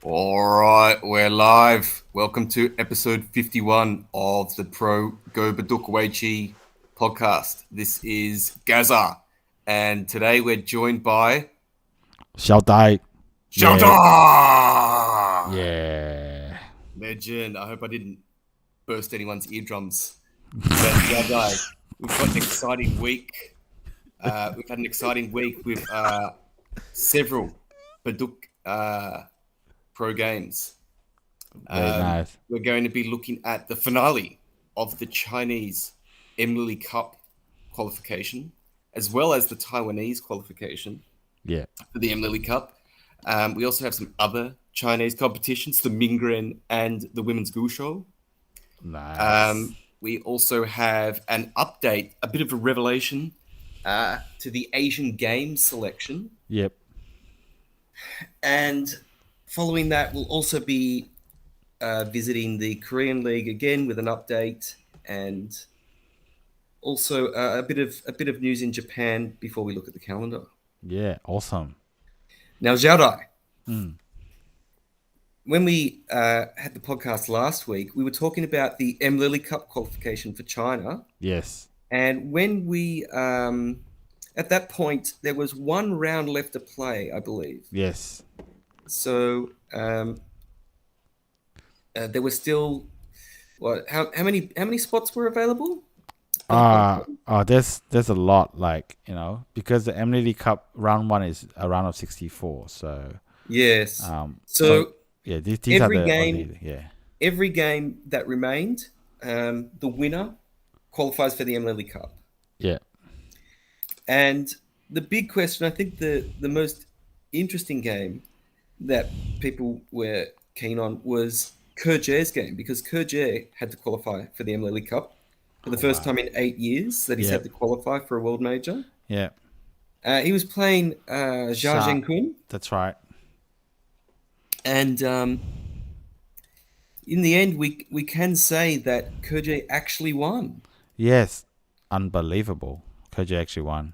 All right, we're live. Welcome to episode 51 of the Pro Go Baduk Weiqi podcast. This is Gaza, and today we're joined by 小呆 Shouta! Yeah. Legend. I hope I didn't burst anyone's eardrums. But Shouta, we've got an exciting week. We've had an exciting week with several Baduk pro games. Very nice. We're going to be looking at the finale of the Chinese Mlily Cup qualification, as well as the Taiwanese qualification Yeah. for the Mlily Cup. We also have some other Chinese competitions, the Mingren and the women's Guoshou. Nice. We also have an update, a bit of a revelation to the Asian Games selection. Yep. And following that, we'll also be visiting the Korean League again with an update, and also a bit of news in Japan before we look at the calendar. Yeah. Awesome. Now, Xiaodai, when we had the podcast last week, we were talking about the Mlily Cup qualification for China, Yes. and when we at that point there was one round left to play, I believe. Yes. So there were still how many spots were available? There's a lot, because the Mlily Cup round one is a round of 64. So Yes. so yeah, these are every the game, yeah. every game that remained, the winner qualifies for the Mlily Cup. Yeah. And the big question, I think the most interesting game that people were keen on was Ke Jie's game, because Ke Jie had to qualify for the Mlily Cup for the first time in 8 years that he's had to qualify for a world major. Yeah. He was playing Jia Zhengkun. That's right. And in the end, we can say that Ke Jie actually won. Yes. Unbelievable. Ke Jie actually won.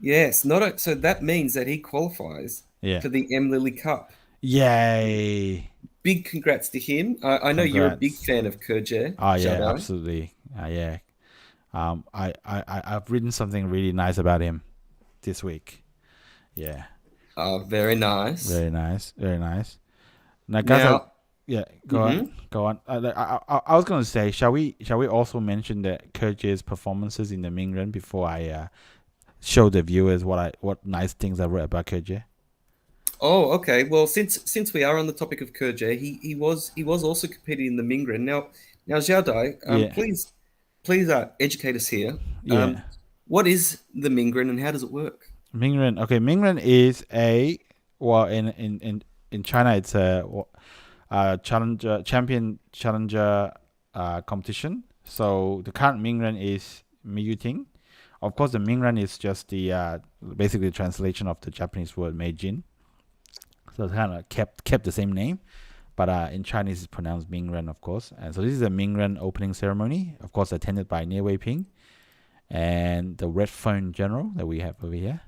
Yes, so that means that he qualifies Yeah. for the Mlily Cup. Yay. Big congrats to him. I know you're a big Congrats. fan of Ke Jie. Oh yeah, Xiaodai. absolutely. Yeah. I've written something really nice about him this week. Yeah. Very nice. Very nice. Very nice. Now, guys, Now, yeah, go on. Go on. I was gonna say, shall we also mention the Ke Jie's performances in the Mingren before I show the viewers what nice things I wrote about Ke Jie? oh, okay. Well, since we are on the topic of Ke Jie, he was also competing in the Mingren. Now, Xiaodai, Yeah. please educate us here. Yeah. What is the Mingren and how does it work? Mingren. Okay, Mingren is in China it's a challenger competition. So the current Mingren is Miyuting. Of course, the Mingren is just the basically the translation of the Japanese word Meijin. So it kind of kept the same name, but in Chinese it's pronounced Mingren, of course. And so this is a Mingren opening ceremony, of course, attended by Nie Weiping and the Red Phone General that we have over here.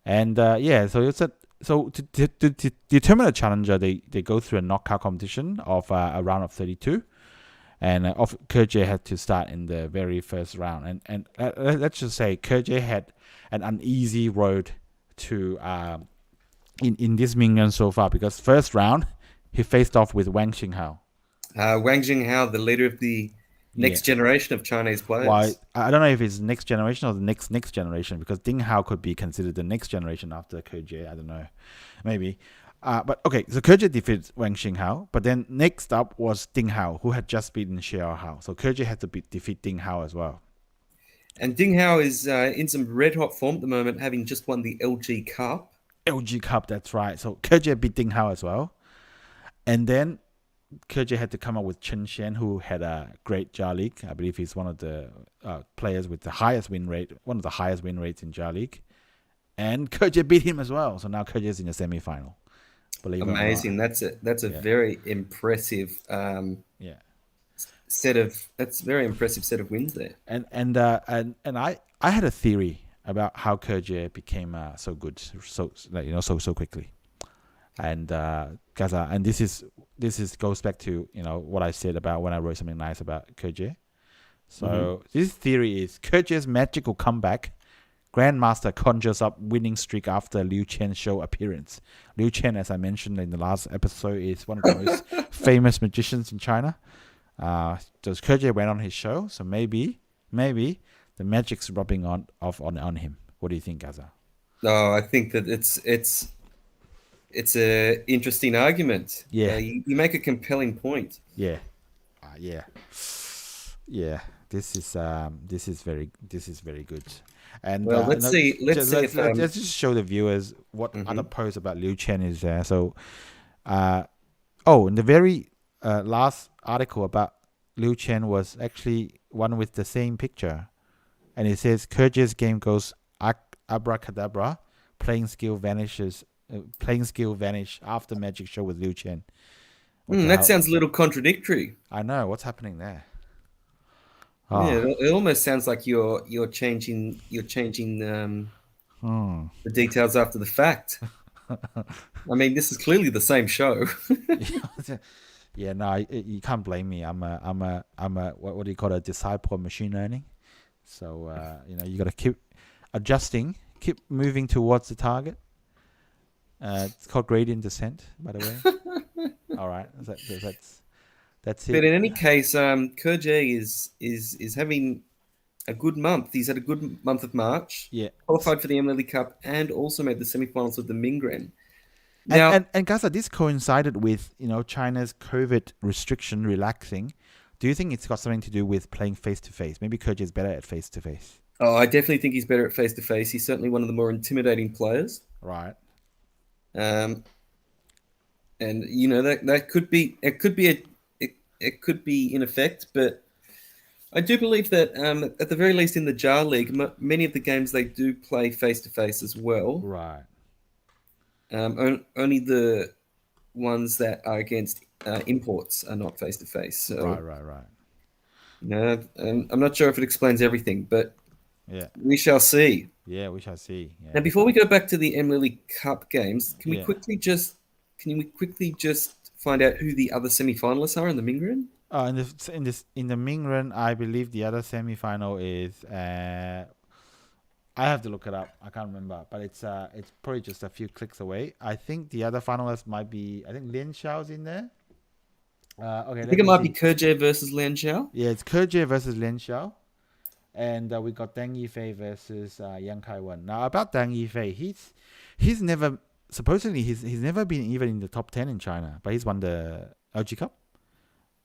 And so to determine a challenger, they go through a knockout competition of a round of 32, and Ke Jie had to start in the very first round. And let's just say Ke Jie had an uneasy road to in this Mingren so far, because first round he faced off with Wang Xinghao. Wang Jinghao, the leader of the next generation of Chinese players. Why I don't know if it's next generation or the next generation, because Ding Hao could be considered the next generation after Ke Jie. I don't know, maybe. But okay, so Ke Jie defeats Wang Xinghao, but then next up was Ding Hao, who had just beaten Xiao Hao. So Ke Jie had to defeat Ding Hao as well. And Ding Hao is in some red hot form at the moment, having just won the LG Cup. LG Cup, that's right. So Ke Jie beat Ding Hao as well, and then Ke Jie had to come up with Chen Xian, who had a great Jia League. I believe he's one of the players with the highest win rate, one of the highest win rates in Jia League. And Ke Jie beat him as well. So now Ke Jie is in the semi-final. Believe Amazing. it or not. That's a very impressive Yeah. that's a very impressive set of wins there. And I had a theory about how Ke Jie became so good, so quickly. And Gaza, and this is goes back to what I said about when I wrote something nice about Ke Jie. So this theory is Ke Jie's magical comeback. Grandmaster conjures up winning streak after Liu Qian's show appearance. Liu Qian, as I mentioned in the last episode, is one of the most famous magicians in China. Just Ke Jie went on his show, so maybe the magic's rubbing off on him. What do you think, Gaza? No, I think that it's a interesting argument. Yeah. You make a compelling point. Yeah. Yeah. This is very good. And Well, let's see. Let's see if let's just show the viewers what other posts about Liu Qian is there. So, in the very last article about Liu Qian was actually one with the same picture, and it says Ke Jie's game goes abracadabra, playing skill vanish after magic show with Liu Qian. That sounds a little contradictory. I know what's happening there. Yeah, it almost sounds like you're changing the details after the fact. I mean, this is clearly the same show. Yeah, no, you can't blame me. I'm a what do you call it, a disciple of machine learning. So you got to keep adjusting, keep moving towards the target. It's called gradient descent, by the way. All right, that's it. But in any case, Ke Jie is having a good month. He's had a good month of March. Yeah, qualified for the Mlily Cup and also made the semi-finals of the Mingren. Now, and Gaza, this coincided with China's COVID restriction relaxing. Do you think it's got something to do with playing face to face? Maybe Ke Jie is better at face to face. Oh, I definitely think he's better at face to face. He's certainly one of the more intimidating players. Right. And that could be it could be in effect, but I do believe that at the very least in the JAR League, many of the games they do play face to face as well. Right. Only the ones that are against imports are not face to face. So Right. I'm not sure if it explains everything, but yeah, we shall see. Yeah, we shall see. Yeah. Now, before we go back to the Mlily Cup games, can we quickly just find out who the other semi-finalists are in the Mingren? In the Mingren, I believe the other semi-final is. I have to look it up. I can't remember, but it's probably just a few clicks away. I think the other finalists might be. I think Lian Xiao's in there. Okay. I think it might be Ke Jie versus Lian Xiao. Yeah, it's Ke Jie versus Lian Xiao, and we got Deng Yifei versus Yang Kaiwen. Now about Deng Yifei, he's never been even in the top 10 in China, but he's won the LG Cup,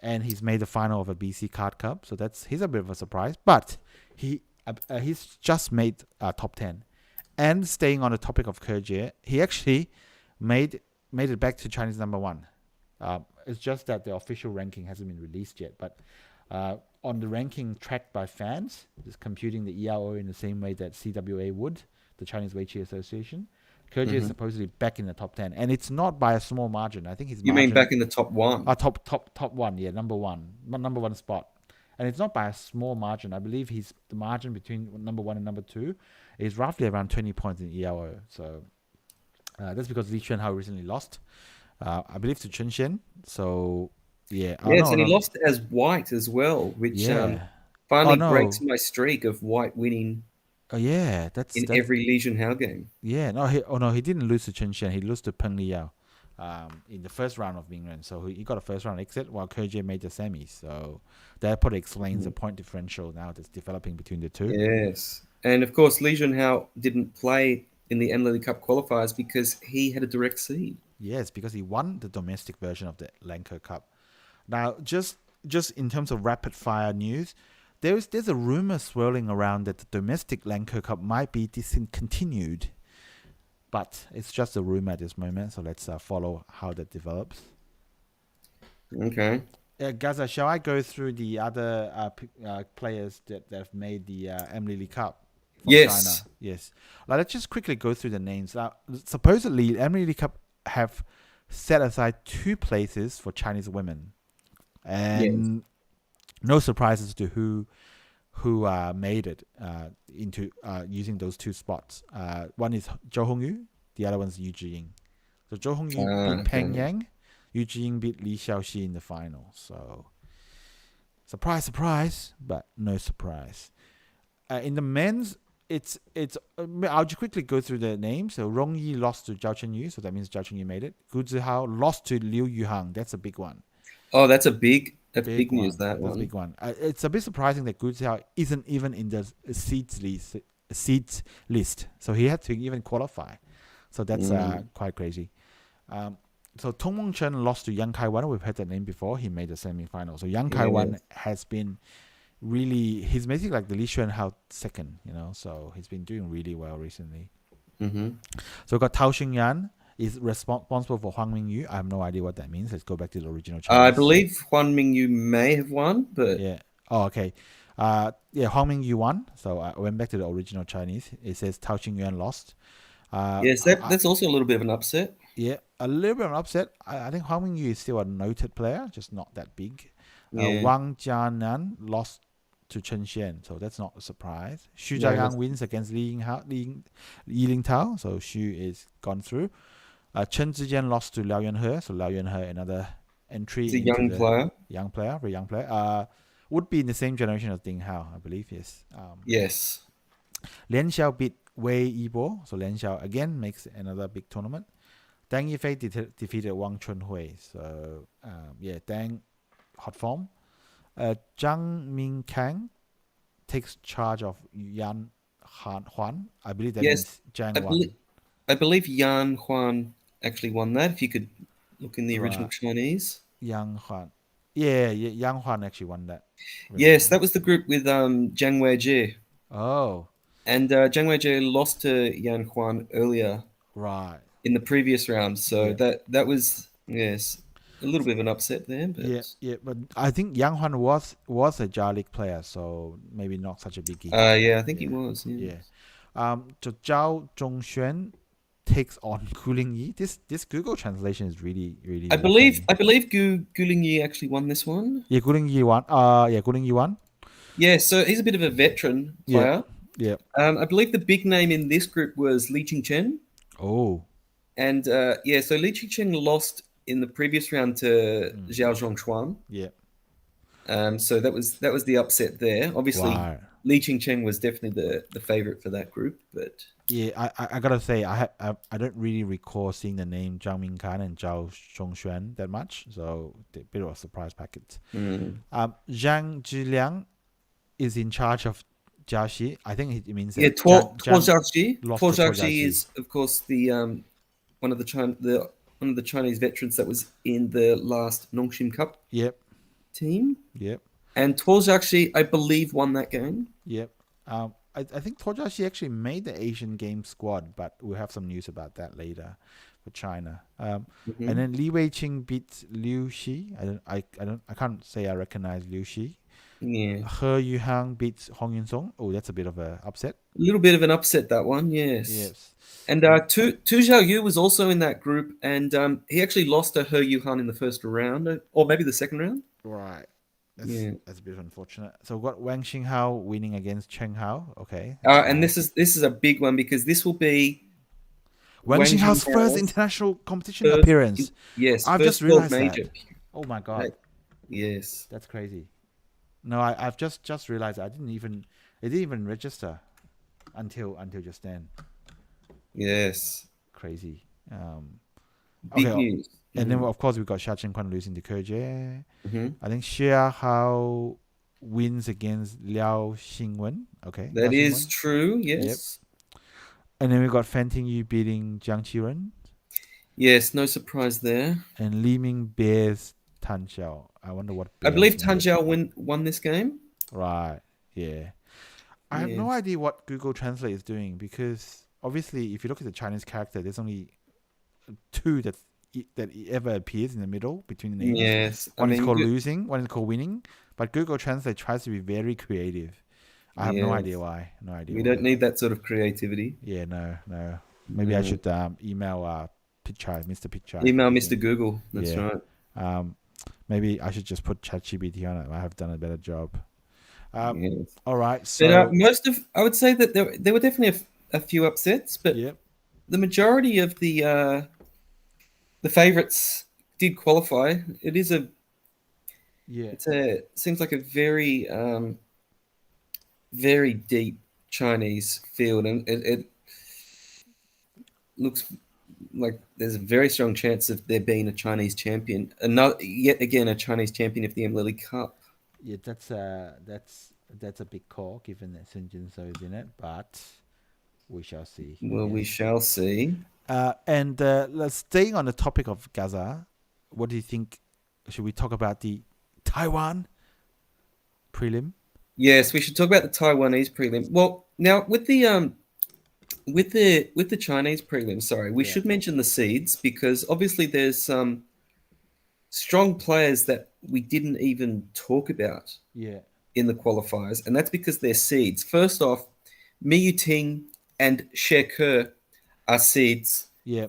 and he's made the final of a BC Card Cup. So he's a bit of a surprise, but he's just made top 10. And staying on the topic of Ke Jie, he actually made it back to Chinese number 1. It's just that the official ranking hasn't been released yet. But on the ranking tracked by fans, just computing the ERO in the same way that CWA would, the Chinese Weiqi Association, Ke Jie is supposedly back in the top 10. And it's not by a small margin. I think You mean back in the top 1? Top 1, yeah, number 1. Number 1 spot. And it's not by a small margin. I believe the margin between number 1 and number 2 is roughly around 20 points in ERO. So that's because Li Chuanhao recently lost, I believe, to Chen Xian. So yeah. Yes, and he lost as White as well, which finally breaks my streak of White winning. Oh yeah, that's every Li Chuanhao game. Yeah, he didn't lose to Chen Xian. He lost to Peng Liyao in the first round of Mingren. So he got a first round exit while Ke Jie made the semis. So that probably explains the point differential now that's developing between the two. Yes. And of course, Li Chuanhao didn't play in the Mlily Cup qualifiers because he had a direct seed. Yes, because he won the domestic version of the Lanka Cup. Now, just in terms of rapid fire news, there's a rumor swirling around that the domestic Lanka Cup might be discontinued. But it's just a rumor at this moment, so let's follow how that develops. Okay. Gaza, shall I go through the other players that have made the Mlily Cup from Yes. China? Yes. Let's just quickly go through the names. Supposedly, Mlily Cup have set aside 2 places for Chinese women, and no surprises to who made it into using those 2 spots. One is Zhou Hongyu, the other one is Yu Zhiying. So Zhou Hongyu beat Peng Okay. Yang. Yu Jiying beat Li Xiaoxi in the final. So surprise, surprise, but no surprise. In the men's, it's. I'll just quickly go through the names. So Rong Yi lost to Zhao Chenyu, so that means Zhao Chenyu made it. Gu Zihao lost to Liu Yuhang. That's a big one. Oh, that's Big big news. one. That That's a one. big one. It's a bit surprising that Gu Zihao isn't even in the seeds list. So he had to even qualify. So that's Mm. quite crazy. So Tong Mong Chen lost to Yang Kai-wan. We've heard that name before. He made the semi-final. So Yang Yeah. Kai-wan has been really, he's basically like the Li Xuanhao second, so he's been doing really well recently. Mm-hmm. So we got Tao Xingyan is responsible for Huang Mingyu. I have no idea what that means. Let's go back to the original I Chinese. believe Huan Mingyu may have won, but Yeah. Oh, okay. Yeah, Huang Mingyu won. So I went back to the original Chinese. It says Tao Xingyan lost. yes, that's also a little bit of an upset. Yeah, a little bit of an upset. I think Huang Mingyu is still a noted player, just not that big. Yeah. Wang Jianan lost to Chen Xian, so that's not a surprise. Xu No, Jiagang wins against Yi Ling Tao, so Xu is gone through. Chen Zijian lost to Liao Yuanhe, so Liao Yuanhe another entry he's a into young the player. very young player. Would be in the same generation as Ding Hao, I believe. Yes. Yes. Lian Xiao beat Wei Yibo, so Lian Xiao again makes another big tournament. Dang Yifei defeated Wang Chunhui, so yeah, Dang hot form. Zhang Mingkang takes charge of Yan Huan. I believe that Yes. means Zhang I Wan. believe I believe Yan Huan actually won that. If you could look in the original Right. Chinese. Yang Huan. Yeah, Yang Huan actually won that. Yes, Remember? that was the group with Zhang Weijie. Oh, And Zhang Weijie lost to Yan Huan earlier right. in the previous round. So Yeah. that was, yes, a little bit of an upset there, Yeah, but yeah, but I think Yang Huan was a Jar League player, so maybe not such a biggie. yeah, I think he Yeah, was. Yeah. yeah. So Zhao Zhongxuan takes on Guling Yi. This Google translation is really I really believe funny. I believe Gu Lingyi actually won this one. Yeah, Guling Yi won. Yeah, Guling Yi won. Yeah, so he's a bit of a veteran Yeah, player. yeah. I believe the big name in this group was Li Qingchen. Oh, And yeah, so Li Qingchen lost in the previous round to Zhao Zhongshuan. yeah. So that was the upset there. Obviously, Right. Li Qingchen was definitely the favorite for that group, but Yeah, I gotta say I don't really recall seeing the name Zhang Mingkan and Zhao Zhongshuan that much, so a bit of a surprise packet. mm. Zhang Zhiliang is in charge of Jiaxi. I think it means Yeah, that Zhang lost Tuo to Zhaoxi Tojiaxi. is of course the one of one of the Chinese veterans that was in the last Nongshim Cup Yep, team. yep, And Tuo Zhaoxi, I believe, won that game. yep. I think Tojiaxi actually made the Asian game squad, but we'll have some news about that later for China. And Mhm. then Li Weiqing beats Liu Xi. I can't say I recognize Liu Xi. Yeah, He Yuhang beats Hong Yunsong. Oh, that's a bit of a upset. a little bit of an upset that one. Yes. Yes. And Tu Xiao Yu was also in that group, and he actually lost to He Yuhan in the first round, or maybe the second round. Right. Yeah. That's a bit unfortunate. So we've got Wang Xinghao winning against Cheng Hao. Okay. And this is a big one because this will be Wang Wang Xinghao's first Jinghao's international competition first, appearance. yes, I've just first world realized that. major. Oh my god, That- yes. that's crazy. No, I've just realized it didn't even register until just then. Yes. Crazy. Big Okay, news. and then of course we've got Xia Qingquan losing to Ke Jie. Hmm. I think Xia Hao wins against Liao Xingwen. Okay, That Liao is Xingwen. true. Yep. Yes. And then we got Fan Tingyu beating Jiang Qiren. Yes. No surprise there. And Li Ming bears Tan Xiao. I wonder what I bears believe mean. Tan Zhao won this game. Right. Yeah. I have Yeah. no idea what Google Translate is doing because obviously, if you look at the Chinese character, there's only two that ever appears in the middle between the names. Yes. One is called losing, one is called winning. But Google Translate tries to be very creative. I have no Yes. idea why. No idea. We why. don't need that sort of creativity. Yeah. No. Maybe I No. should email Pichai, Mr. Pichai. Email again. Mr. Google. That's Yeah. right. Maybe I should just put ChatGPT on it. I have done a better job. Yes. All right. But So I would say that there were definitely a few upsets, but yep. the majority of the the favourites did qualify. It is a Yeah, it's a seems like a very very deep Chinese field, and it looks like there's a very strong chance of there being a Chinese champion. Another yet again a Chinese champion of the Mlily Cup. yeah, that's a big call given that Sun Jin-so is in it, but we shall see, I Well, we guess. shall see. And let's staying on the topic of Gaza. What do you think? Should we talk about the Taiwan prelim? Yes, we should talk about the Taiwanese prelim. Well, now with the Chinese prelim, sorry, we Yeah, should mention the seeds because obviously there's some strong players that we didn't even talk about yeah, in the qualifiers, and that's because they're seeds. First off, Miyu Ting and She Ke are seeds yeah.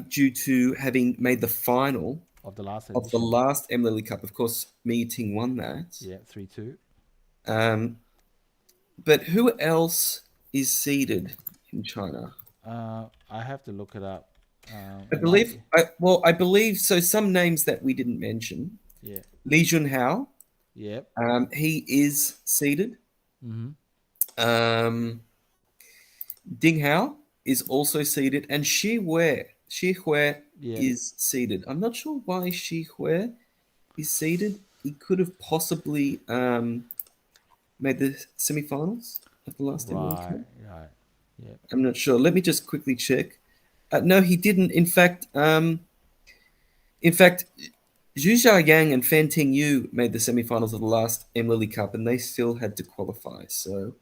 due to having made the final Of the last of the edition. last Mlily Cup. Of course, Miyu Ting won that. Yeah, 3-2. Um, but who else is seeded in China? I have to look it up. I It might believe, be. I believe so. Some names that we didn't mention: Yeah, Li Junhao, yeah. he is seeded. Mm-hmm. Um, Ding Hao is also seeded, and Shi Hui Yeah, is seeded. I'm not sure why Shi Hui is seeded. He could have possibly made the semifinals of the last World Cup. right, right. Yeah, I'm not sure. Let me just quickly check. No, he didn't. In fact, Zhu Xiaoyang and Fan Tingyu made the semifinals of the last Mlily Cup, and they still had to qualify. So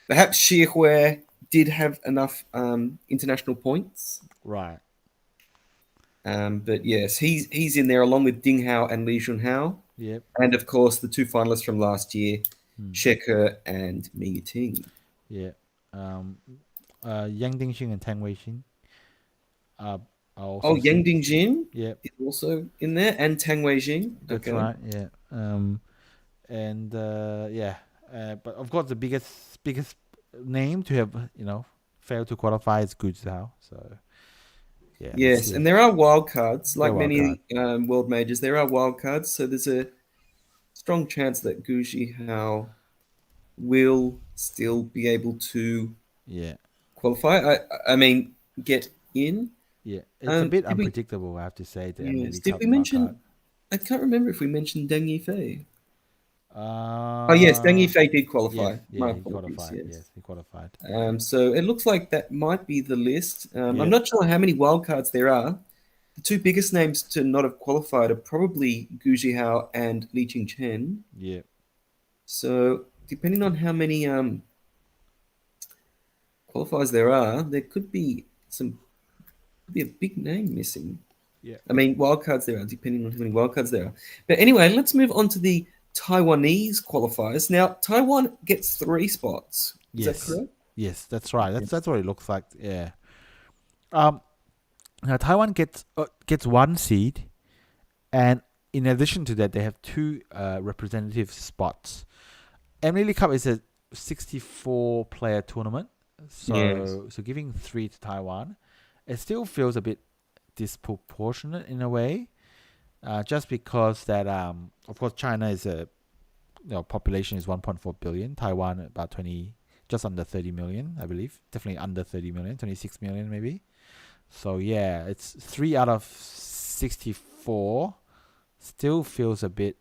perhaps Shi Hui did have enough international points. right. But yes, he's in there along with Ding Hao and Li Junhao, Yep. and of course the two finalists from last year, Hmm. Sheker and Mi Ting. Yeah. Um, Yang Dingxing and Tang Weixing are, are Oh, also Yang seeds. Dingjin Yep, is also in there, and Tang Weijing. that's Okay. right. Yeah. And yeah. But of course, the biggest name to have failed to qualify is Guoshou. So yeah, let's Yes, see. and there are wild cards, They're like wild card. many world majors. There are wild cards, so there's a strong chance that Gu Hao will still be able to Yeah. qualify. I mean, get in. Yeah. It's a bit Did we? unpredictable, I have to say, the Yes. Mlily Did Cup we wild card. mention? I can't remember if we mentioned Deng Yifei. Oh yes, Deng Uh, Yifei did yes, qualify. My yeah, he apologies. qualified. Yes. Yes, he qualified. So it looks like that might be the list. I'm Yeah, not sure how many wildcards there are. The two biggest names to not have qualified are probably Gu Zhihao and Li Qingchen. yeah, So depending on how many qualifiers there are, there could be a big name missing. yeah. I mean, wildcards there are, depending on how many wildcards there are. But anyway, let's move on to the Taiwanese qualifiers. Now, Taiwan gets 3 spots. Is that Yes, correct? yes, that's right. Okay. That's what it looks like. Yeah. Um. Now Taiwan gets 1 seed, and in addition to that, they have 2 representative spots. Mlily Cup is a 64 player tournament, Yes. so giving 3 to Taiwan, it still feels a bit disproportionate in a way. Just because that of course China is a population is 1.4 billion, Taiwan about 20, just under 30 million, I believe, definitely under 30 million, 26 million maybe. So yeah, it's 3 out of 64. Still feels a bit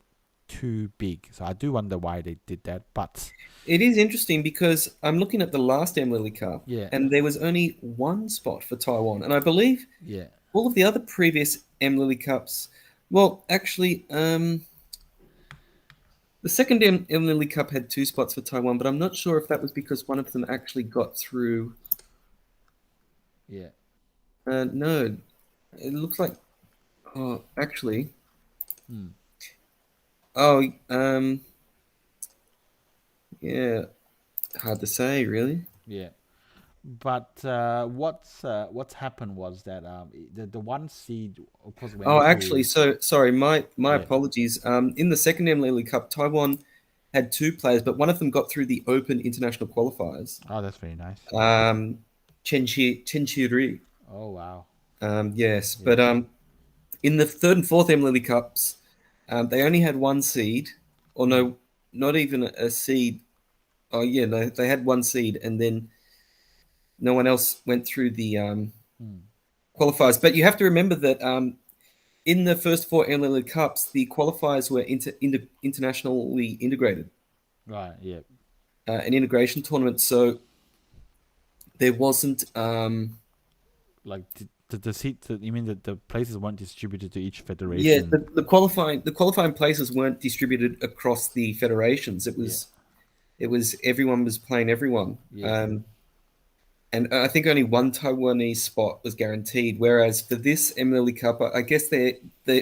too big. So I do wonder why they did that. But It is interesting because I'm looking at the last Mlily Cup, yeah, and there was only 1 spot for Taiwan. And I believe yeah. all of the other previous Mlily Cups, well, actually, the second Mlily Cup had 2 spots for Taiwan, but I'm not sure if that was because one of them actually got through. Yeah. No, it looks like. Oh, actually. Hmm. Oh, yeah. Hard to say, really. Yeah. But what's happened was that the 1 seed of course went Oh, actually, to so sorry. My yeah. apologies. In the second Mlily Cup, Taiwan had 2 players, but one of them got through the Open International qualifiers. Oh, that's very nice. Chen Chi Ri. Oh wow. Yes, Yeah. but in the third and fourth Mlily Cups, they only had one seed, or no, not even a seed. Oh yeah, no, they had one seed, and then no one else went through the qualifiers. But you have to remember that in the first four Mlily Cups, the qualifiers were internationally integrated, Right. Yeah. an integration tournament. So there wasn't. Like the seat. You mean that the places weren't distributed to each Yeah, federation? the qualifying places weren't distributed across the federations. Yeah. It was everyone was playing everyone. Yeah. And I think only one Taiwanese spot was guaranteed. Whereas for this Mlily Cup, I guess they're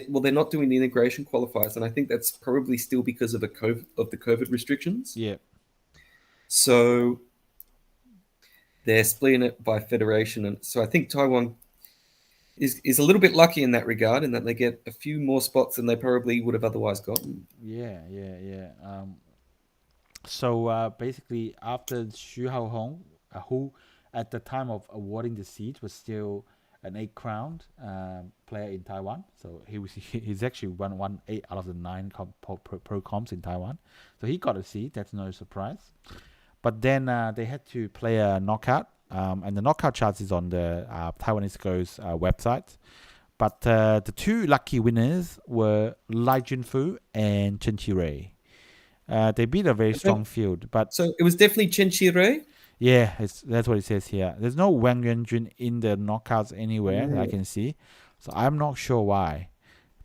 not doing the integration qualifiers, and I think that's probably still because of the COVID restrictions. Yeah. So they're splitting it by federation, and so I think Taiwan is a little bit lucky in that regard, in that they get a few more spots than they probably would have otherwise gotten. Yeah. Yeah. Yeah. So basically, after Xu Haohong, who at the time of awarding the seat was still an eight-crowned player in Taiwan. So he's actually won 8 out of the 9 pro comps in Taiwan. So he got a seat. That's no surprise. But then they had to play a knockout, and the knockout charts is on the Taiwanese Go's website. But the two lucky winners were Lai Junfu and Chen Qirui. They beat a very strong field, but So it was definitely Chen Qirui. yeah, that's what it says here. There's no Wang Yuanjun in the knockouts anywhere that I can see, so I'm not sure why,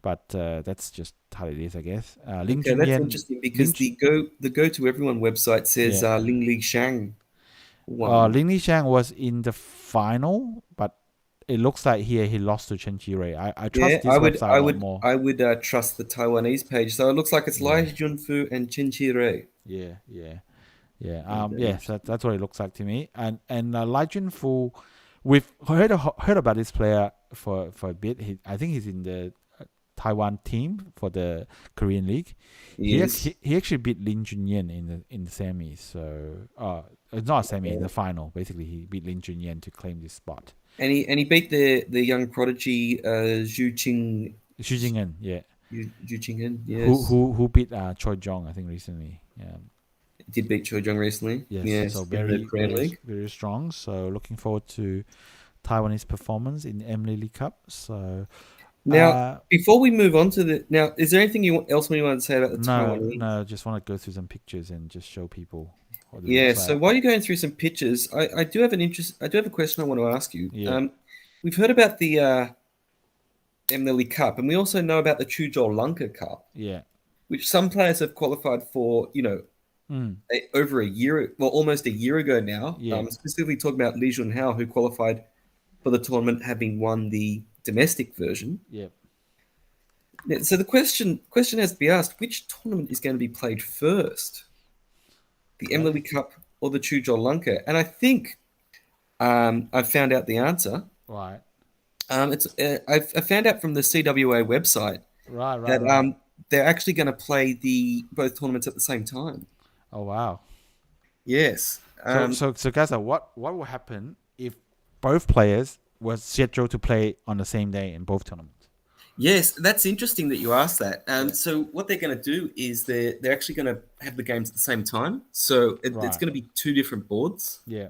but that's just how it is, I guess. Ling Okay, that's Junyan, interesting because the Go to Everyone website says yeah, Ling Li Shang won. Ling Lishang was in the final, but it looks like here he lost to Chen Qirui. I Yeah, trust this website a lot more. I would trust the Taiwanese page. So it looks like it's Yeah, Lai Junfu and Chen Qirui. yeah, yeah. Yeah, Very yes, interesting. that's what it looks like to me. And Lai Junfu, we've heard about this player for a bit. I think he's in the Taiwan team for the Korean League. He is. He actually beat Lin Junyan in the semis. So it's not a semi, in the final. Basically, he beat Lin Junyan to claim this spot. And he beat the young prodigy Xu Jing'en, yeah, Zhu Qing'en. Yes, who beat Choi Jong, I think, recently. Yeah. did beat Choi Jung recently. Yes, Yes, so in the Korean League. very strong. So looking forward to Taiwanese performance in Mlily Cup. So Now, before we move on to is there anything else you want to say about the Taiwanese? no, just want to go through some pictures and just show people what it Yeah. looks So like. while you're going through some pictures, I do have I do have a question I want to ask you. Yeah. We've heard about the Mlily Cup, and we also know about the Lanka Cup, Yeah. which some players have qualified for. Over a year, well, almost a year ago now. Yeah. Specifically talking about Li Junhao, who qualified for the tournament, having won the domestic version. Yeah. So the question has to be asked: which tournament is going to be played first, the Right. Mlily Cup or the Lanka? And I think I found out the answer. Right. I found out from the CWA website Right. that Right. they're actually going to play both tournaments at the same time. Oh wow. Yes. So guys, what will happen if both players were scheduled to play on the same day in both tournaments? Yes, that's interesting that you asked that. Yeah. So what they're going to do is they're actually going to have the games at the same time. So it's Right. going to be two different boards. Yeah.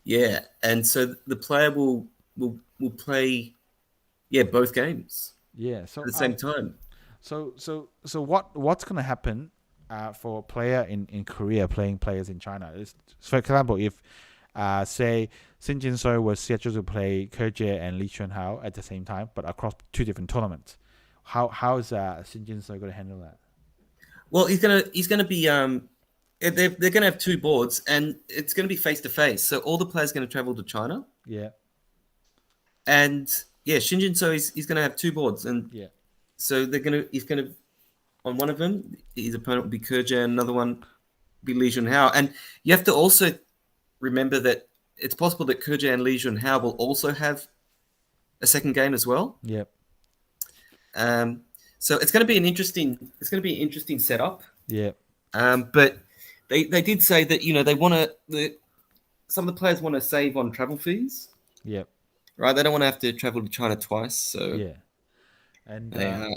Yeah, and so the player will play, both games Yeah. So at the same time. So what's gonna happen for a player in Korea playing players in China? For example, if say Xin Jinsoi was scheduled to play Ke Jie and Li Chunhao at the same time, but across two different tournaments, how is Xin Jinsoi going to handle that? Well, he's gonna be they're gonna have two boards, and it's gonna be face to face. So all the players are gonna travel to China, Yeah. and Shinjin. So he's gonna have two boards, and Yeah. so he's gonna on one of them, his opponent will be Kerja, and another one will be Li Junhao. And you have to also remember that it's possible that Kerja and Li Junhao will also have a second game as well. Yep. So it's going to be an interesting setup. Yep. But they did say that they want some of the players want to save on travel fees, Yep. right? They don't want to have to travel to China twice. So Yeah. and They are.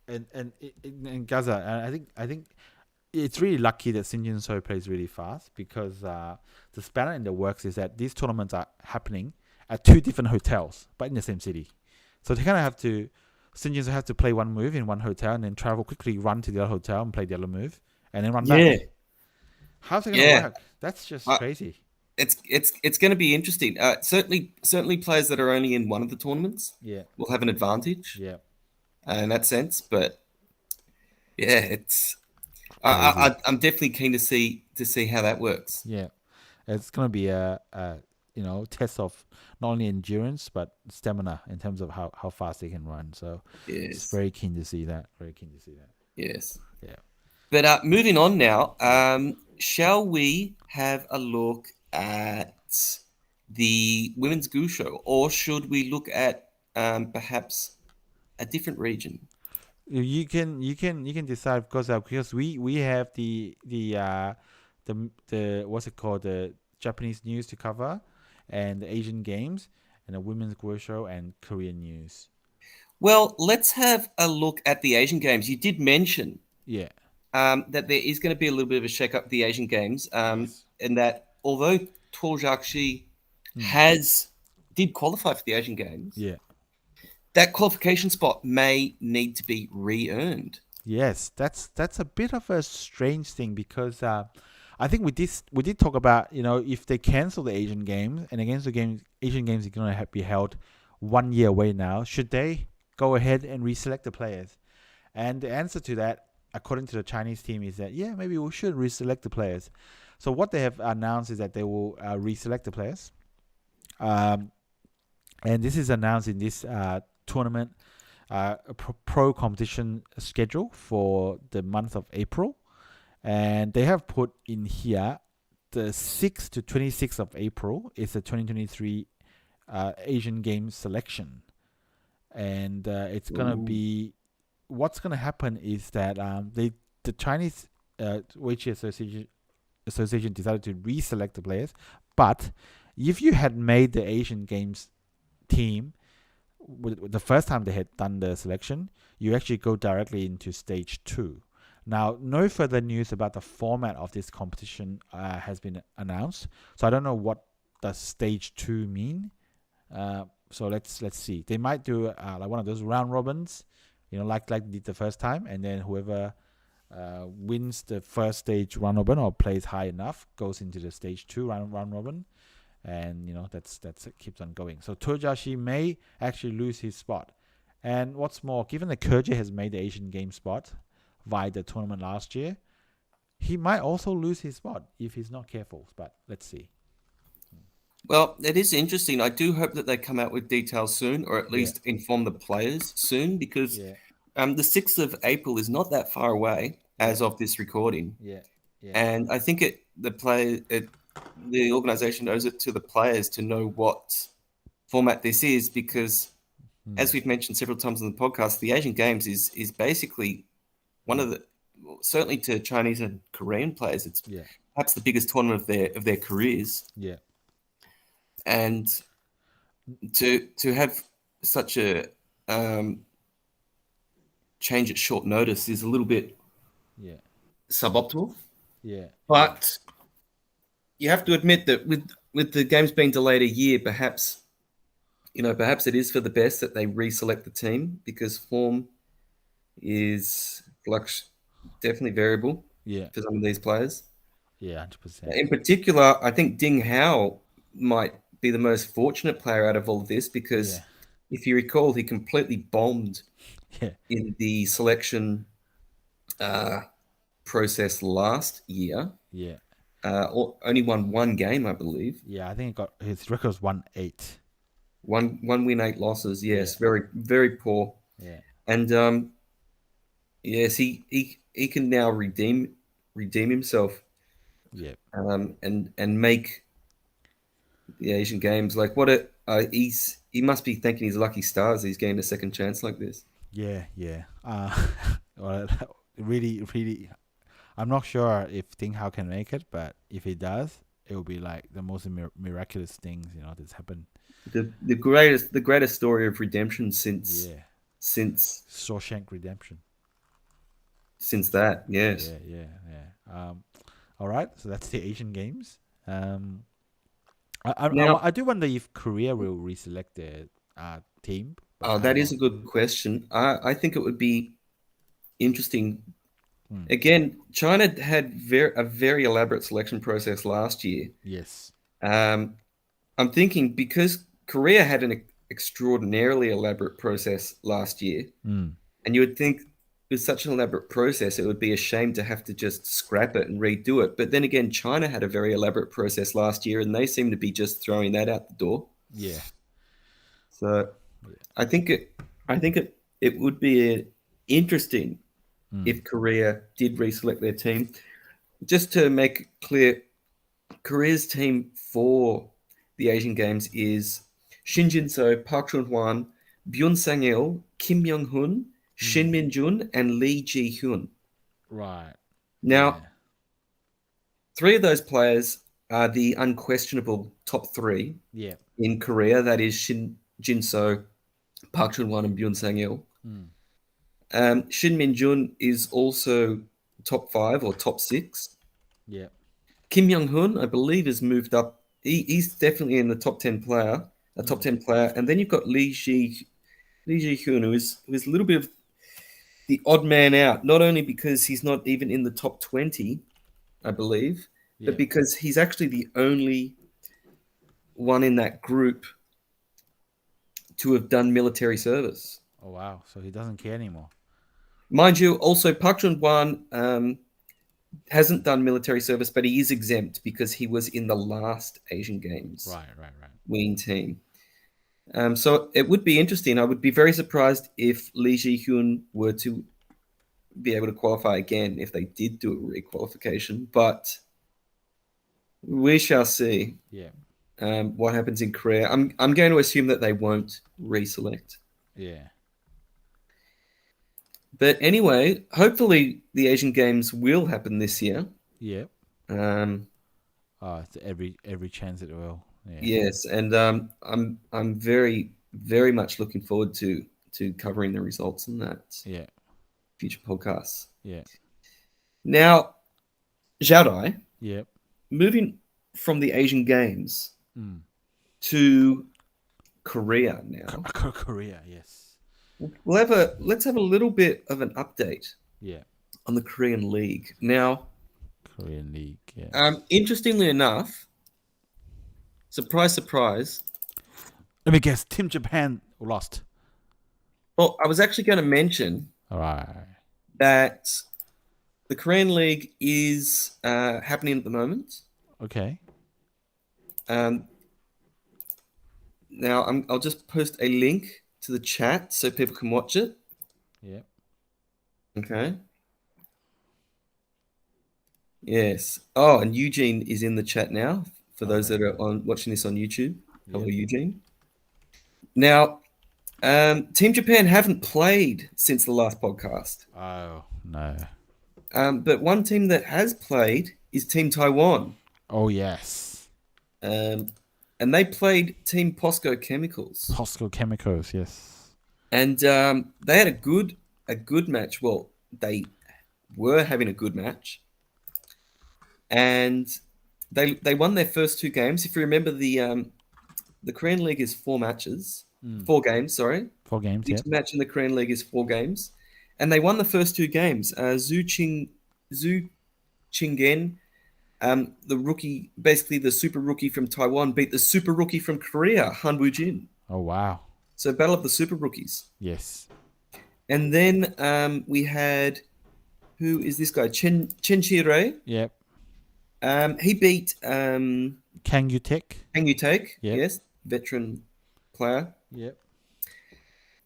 and Gaza. And I think it's really lucky that Sinjin Soi plays really fast because the spanner in the works is that these tournaments are happening at two different hotels, but in the same city. So they kind of have to. Sinjin Soi have to play one move in one hotel and then travel quickly, run to the other hotel and play the other move, and then run back. Yeah, How's it gonna yeah. work? That's just Uh, crazy. it's going to be interesting. Certainly players that are only in one of the tournaments Yeah, will have an advantage yeah, in that sense. But yeah, it's crazy. I'm definitely keen to see how that works. Yeah, it's gonna be a test of not only endurance but stamina in terms of how fast they can run. So it's Yes, very keen to see that. Very keen to see that. yes. Yeah, But moving on now, yeah. shall we have a look at the women's Guoshou, or should we look at perhaps a different region? You can decide because we have the what's it called, the Japanese news to cover, and the Asian games, and the women's Guoshou and Korean news. Well, let's have a look at the Asian Games. You did mention Yeah. that there is going to be a little bit of a shake-up at the Asian Games, Yes. and that although Tuo Jiaxi Hmm. has did qualify for the Asian Games, Yeah. that qualification spot may need to be re-earned. Yes, that's a bit of a strange thing because I think we did talk about, if they cancel the Asian Games, and against the games Asian Games are going to be held 1 year away now, should they go ahead and reselect the players? And the answer to that, according to the Chinese team, is that yeah, maybe we should reselect the players. So what they have announced is that they will reselect the players, um, and this is announced in this tournament a pro competition schedule for the month of April, and they have put in here the 6th to 26th of April is the 2023 Asian Games selection, and it's gonna Ooh. be what's gonna happen is that the Chinese Weiqi Association decided to reselect the players, but if you had made the Asian Games team with the first time they had done the selection, you actually go directly into stage two. Now, no further news about the format of this competition has been announced, so I don't know what does stage two mean. So let's see. They might do like one of those round robins, like they did the first time, and then whoever wins the first stage round robin or plays high enough goes into the stage two round robin, and that's it keeps on going. So Tojashi may actually lose his spot, and what's more, given that Ke Jie has made the Asian Games spot via the tournament last year, he might also lose his spot if he's not careful. But let's see. Well, it is interesting. I do hope that they come out with details soon, or at Yeah, least inform the players soon, because yeah, the 6th of April is not that far away yeah, as of this recording. yeah, yeah, And I think the organization owes it to the players to know what format this is, because mm, as we've mentioned several times on the podcast, the Asian Games is basically one of mm, the, certainly to Chinese and Korean players, it's yeah, perhaps the biggest tournament of their careers. yeah, And to have such a change at short notice is a little bit yeah, suboptimal. yeah, yeah, But you have to admit that with the games being delayed a year, perhaps it is for the best that they reselect the team, because form is definitely variable yeah, for some of these players. yeah, 100%. In particular, I think Ding Hao might be the most fortunate player out of all of this, Yeah, because if you recall, he completely bombed yeah, in the selection uh, process last year. yeah, Only won one game, I believe. yeah. I think it got his record was 1-8. One win, 8 losses. Yeah, Yes, very very poor. yeah, And yes, he can now redeem himself, yeah. and make the Asian Games. Like what a he must be thanking his lucky stars. He's getting a second chance like this. Yeah, yeah. Well, really, really, I'm not sure if Ding Hao can make it, but if he does, it will be like the most miraculous things that's happened. The greatest story of redemption since Yeah, since Shawshank Redemption. that. Yes. Yeah. All right, so that's the Asian Games. Now, I do wonder if Korea will reselect their team, but oh, I'm that is not. a good question. I think it would be interesting. Hmm. Again, China had a very elaborate selection process last year. Yes. Um, I'm thinking because Korea had an extraordinarily elaborate process last year, Mm. and you would think with such an elaborate process, it would be a shame to have to just scrap it and redo it. But then again, China had a very elaborate process last year, and they seem to be just throwing that out the door. Yeah. So Yeah. I think it would be interesting Mm. if Korea did reselect their team. Just to make it clear, Korea's team for the Asian Games is Shin Jin-so, Park Chun-hwan, Byun Sang-il, Kim Young-hun, Mm. Shin Min-jun, and Lee Ji-hyun. Right. Now, Yeah. three of those players are the unquestionable top three Yeah. in Korea. That is Shin Jin-so, Park Chun-hwan, and Byun Sang-il. Mm. Shin Min-jun is also top five or top six. Yeah. Kim Young-hun, I believe, has moved up. He's definitely in the top 10 player, a top Mm. 10 player. And then you've got Lee Ji-hyun, who is a little bit of the odd man out, not only because he's not even in the top 20, I believe, Yeah. but because he's actually the only one in that group to have done military service. Oh wow. So he doesn't care anymore. Mind you, also Park Chun-hwan hasn't done military service, but he is exempt because he was in the last Asian Games Right. winning team. So it would be interesting. I would be very surprised if Lee Ji-hyun were to be able to qualify again if they did do a requalification, but we shall see Yeah. what happens in Korea. I'm going to assume that they won't reselect. Yeah. But anyway, hopefully the Asian Games will happen this year. Yeah. Um, It's every chance it will. Yeah. yes, and I'm very very much looking forward to covering the results in that Yeah. future podcasts. Yeah. Now, Xiaodai, Yeah. moving from the Asian Games Mm. to Korea now. Korea. Yes. Let's have a little bit of an update Yeah. on the Korean League. Now, Korean League. Yeah. interestingly enough, surprise, surprise. Let me guess. Team Japan lost. Well, I was actually going to mention All right. that the Korean League is happening at the moment. Okay. Um, now, I'll just post a link to the chat so people can watch it. Yeah. Okay. Yes. Oh, and Eugene is in the chat now for those that are watching this on YouTube. Hello, Yeah. Eugene. Now, Team Japan haven't played since the last podcast. Oh no. But one team that has played is Team Taiwan. Oh yes. And they played Team POSCO Chemicals. POSCO Chemicals. Yes. And they had a good match. Well, they were having a good match. And they won their first two games. If you remember, the Korean League is 4 matches. 4 games, sorry. 4 games. Each Yeah. match in the Korean League is 4 games. And they won the first 2 games. Zhu Chingen, the rookie, basically the super rookie from Taiwan, beat the super rookie from Korea, Han Woo-jin. Oh wow. So battle of the super rookies. Yes. And then we had, who is this guy? Chen Chi-rae. Yep. He beat Can you take? Kang Yu-taek, Yep. yes, veteran player. Yep.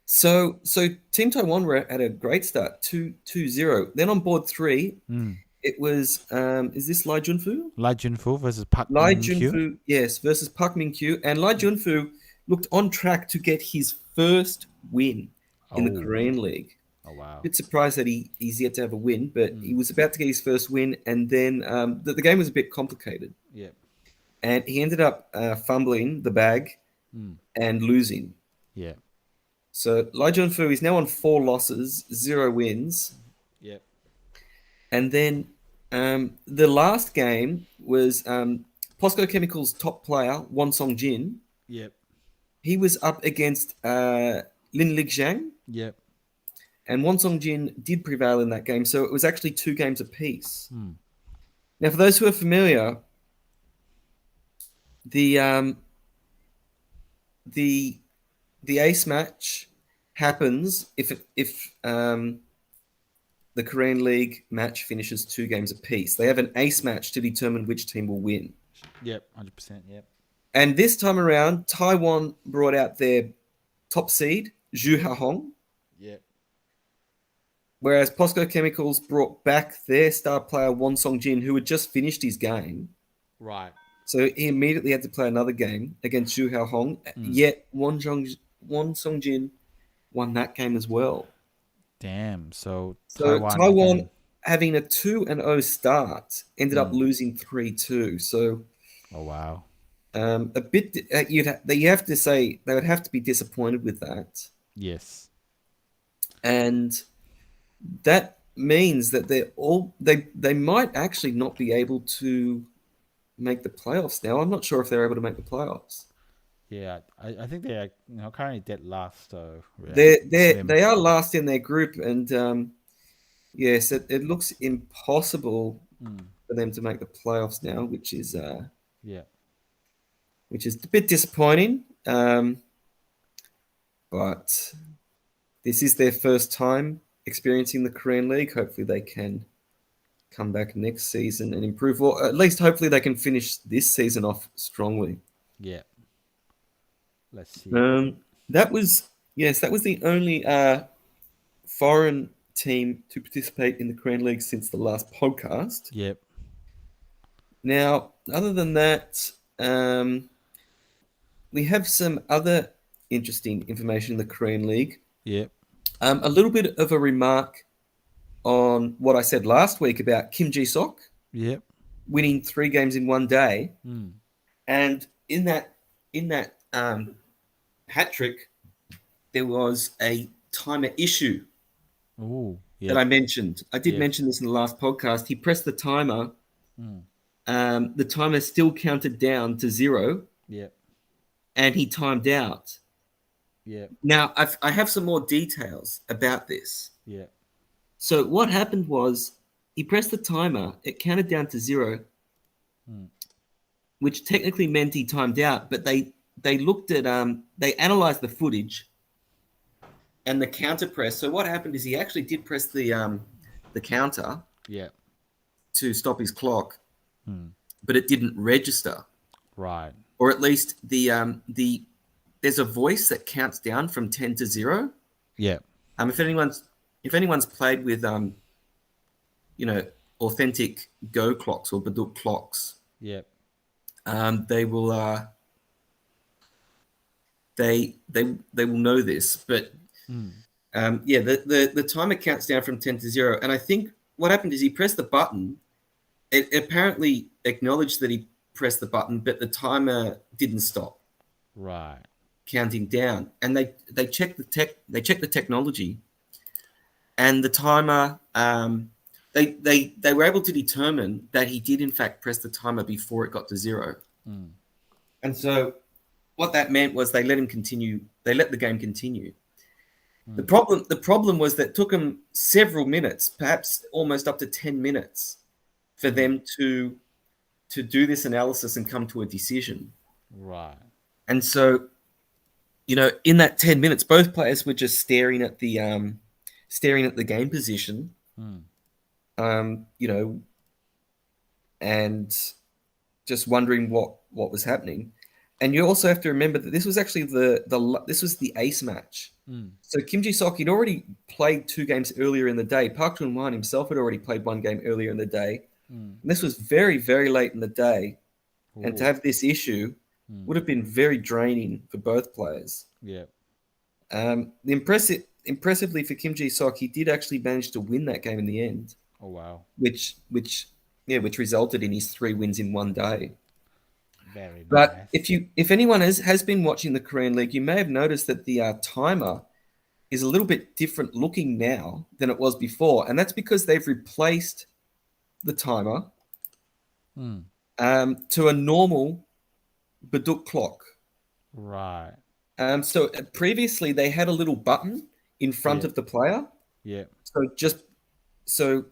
So Team Taiwan were at a great start, 2-0. Then on board 3, it was is this Lai Junfu? Lai Junfu versus Park Lai Min-kyu. Junfu, yes, versus Park Min-kyu. And Lai Junfu looked on track to get his first win in the Korean League. Oh wow. Bit surprised that he's yet to have a win, but he was about to get his first win, and then the game was a bit complicated. Yep. And he ended up fumbling the bag and losing. Yeah. So Lai Junfu is now on 4 losses, 0 wins. Yep. And then the last game was POSCO Chemicals' top player, Won Song Jin. Yep. He was up against Lin Lig Zhang, Yep. and Won Song Jin did prevail in that game. So it was actually 2 games apiece. Hmm. Now, for those who are familiar, the ace match happens if the Korean League match finishes 2 games apiece. They have an ace match to determine which team will win. Yep. 100%. Yep. And this time around, Taiwan brought out their top seed, Zhu Hahong, Yep. whereas POSCO Chemicals brought back their star player, Won Song Jin, who had just finished his game. Right. So he immediately had to play another game against Zhu Hahong. Yet Won Song Jin won that game as well. Damn. So Taiwan again. having a 2-0 start ended up losing 3-2. So Oh wow. a bit you have to say they would have to be disappointed with that, Yes. and that means that they might actually not be able to make the playoffs now. I'm not sure if they're able to make the playoffs. Yeah. I think they are currently dead last. So yeah, They are last in their group, and yes, it looks impossible for them to make the playoffs now, which is yeah. a bit disappointing. But this is their first time experiencing the Korean League. Hopefully they can come back next season and improve, or at least hopefully they can finish this season off strongly. Yeah. Let's see. That was the only foreign team to participate in the Korean League since the last podcast. Yep. Now, other than that, we have some other interesting information in the Korean League. Yep. A little bit of a remark on what I said last week about Kim Ji-sok Yep. winning 3 games in one day, Mm. and in that hat trick, there was a timer issue Oh. that I mentioned. I did Yep. mention this in the last podcast. He pressed the timer. The timer still counted down to 0, Yep. and he timed out. Yep. Now, I have some more details about this. Yep. So what happened was he pressed the timer. It counted down to 0, which technically meant he timed out. But they looked at they analyzed the footage and the counter press. So what happened is he actually did press the counter Yep. to stop his clock, but it didn't register. Right. Or at least there's a voice that counts down from 10 to 0. Yep. If anyone's played with authentic Go clocks or Baduk clocks, Yep. they will they will know this. But the timer counts down from 10 to 0, and I think what happened is he pressed the button. It apparently acknowledged that he pressed the button, but the timer didn't stop Right. counting down, and they checked the technology, and the timer they were able to determine that he did in fact press the timer before it got to 0. And so what that meant was they let the game continue. The problem was that it took them several minutes, perhaps almost up to 10 minutes, for them to do this analysis and come to a decision. Right. And so, in that 10 minutes, both players were just staring at the game position, and just wondering what was happening. And you also have to remember that this was actually this was the ace match. So Kim Ji-sok had already played 2 games earlier in the day. Park Chun-wan himself had already played 1 game earlier in the day. And this was very, very late in the day. Ooh. And to have this issue would have been very draining for both players. Yeah. Impressively for Kim Ji-sok, he did actually manage to win that game in the end. Oh wow! Which resulted in his 3 wins in one day. Very but nice. if anyone has been watching the Korean League, you may have noticed that the timer is a little bit different looking now than it was before, and that's because they've replaced the timer to a normal Baduk clock. Right. So previously they had a little button in front Yeah. of the player. Yeah. So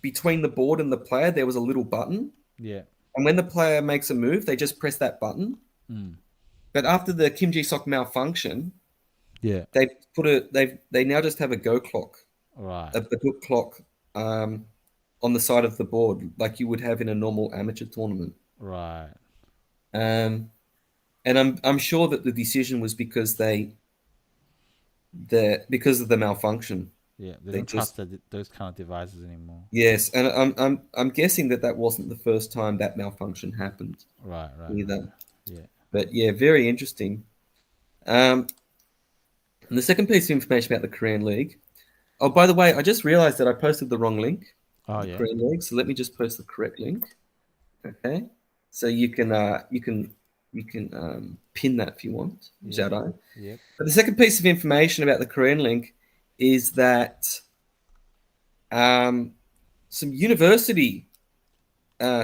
between the board and the player, there was a little button. Yeah. And when the player makes a move, they just press that button. But after the Kim Ji Sok malfunction, Yeah. they now just have a go clock, Right. a Baduk clock on the side of the board, like you would have in a normal amateur tournament. Right. And I'm sure that the decision was because because of the malfunction. Yeah. They They don't trust just those kind of devices anymore. Yes, and I'm guessing that wasn't the first time that malfunction happened Right. Right. either. Right. Yeah. But yeah, very interesting. And the second piece of information about the Korean League. Oh, by the way, I just realized that I posted the wrong link Oh, for the yeah. Korean League. So let me just post the correct link. Okay. So you can pin that if you want, Yeah. Xiaodai. Yep. But the second piece of information about the Korean League is that some university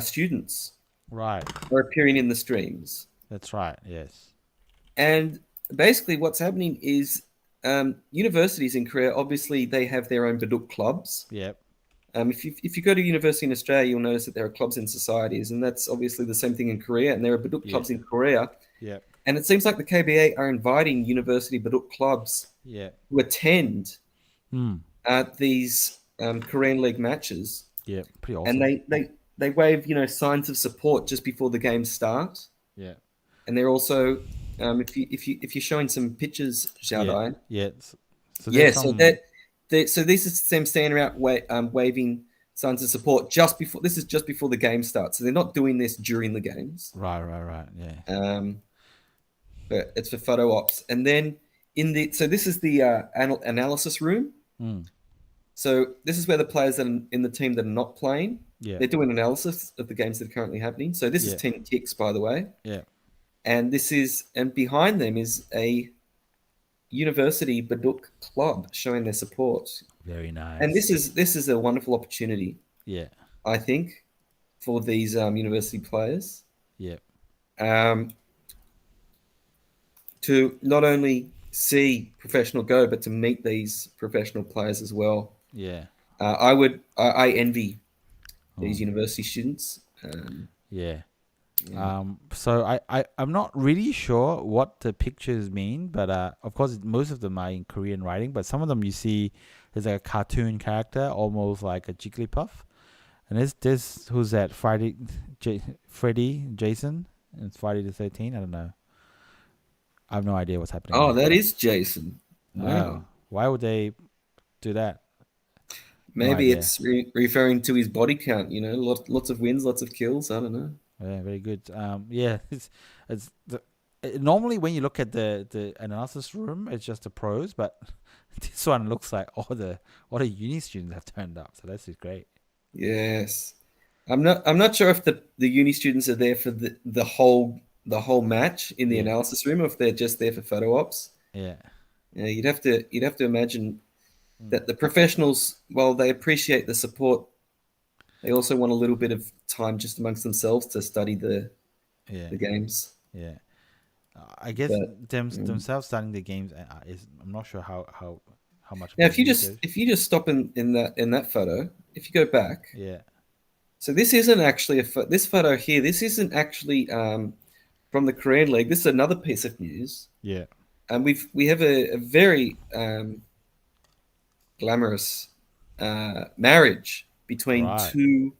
students Right. are appearing in the streams. That's right. Yes. And basically what's happening is universities in Korea, obviously they have their own Baduk clubs. Yep. If you go to university in Australia, you'll notice that there are clubs and societies, and that's obviously the same thing in Korea, and there are Baduk Yeah. clubs in Korea. Yep. And it seems like the KBA are inviting university Baduk clubs Yeah. to attend Hmm. these Korean League matches. Yeah. Pretty And awesome. they wave signs of support just before the games start. Yeah. And they're also if you're showing some pictures, Xiaodai. Yeah. So Yeah, there's so some. so this is them standing around waving signs of support just before. This is just before the game starts, so they're not doing this during the games. Right. Right. Right. Yeah. But it's for photo ops, and then so this is the analysis room. So this is where the players that are in the team that are not playing, Yeah. they're doing analysis of the games that are currently happening. So this is Yeah. Team Ticks, by the way, Yeah. and behind them is a university Baduk club showing their support. Very nice. And this is a wonderful opportunity, Yeah. I think, for these university players Yeah. to not only see professional go, but to meet these professional players as well. Yeah. I envy these university students. Yeah. Yeah. So I'm not really sure what the pictures mean, but of course most of them are in Korean writing, but some of them you see there's like a cartoon character, almost like a Jigglypuff, and this who's that? Freddy, Jason, it's Friday the 13th. I don't know. I have no idea what's happening. Oh, that is Jason. Wow. Why would they do that? Maybe idea. it's referring to his body count. Lots of wins, lots of kills. I don't know. Yeah, very good. Yeah, normally when you look at the analysis room, it's just the pros, but this one looks like all the uni students have turned up. So that's just great. Yes, I'm not sure if the uni students are there for the whole match in the Yeah. analysis room, or if they're just there for photo ops. Yeah. Yeah, you'd have to imagine that the professionals, while they appreciate the support, they also want a little bit of time just amongst themselves to study the games. Yeah. I guess But, themselves starting the games is, I'm not sure how much. Now, of a research. if you just stop in that photo, if you go back, Yeah. so this isn't actually this photo here. This isn't actually from the Korean League. This is another piece of news. Yeah. And we have a very glamorous marriage between Right. two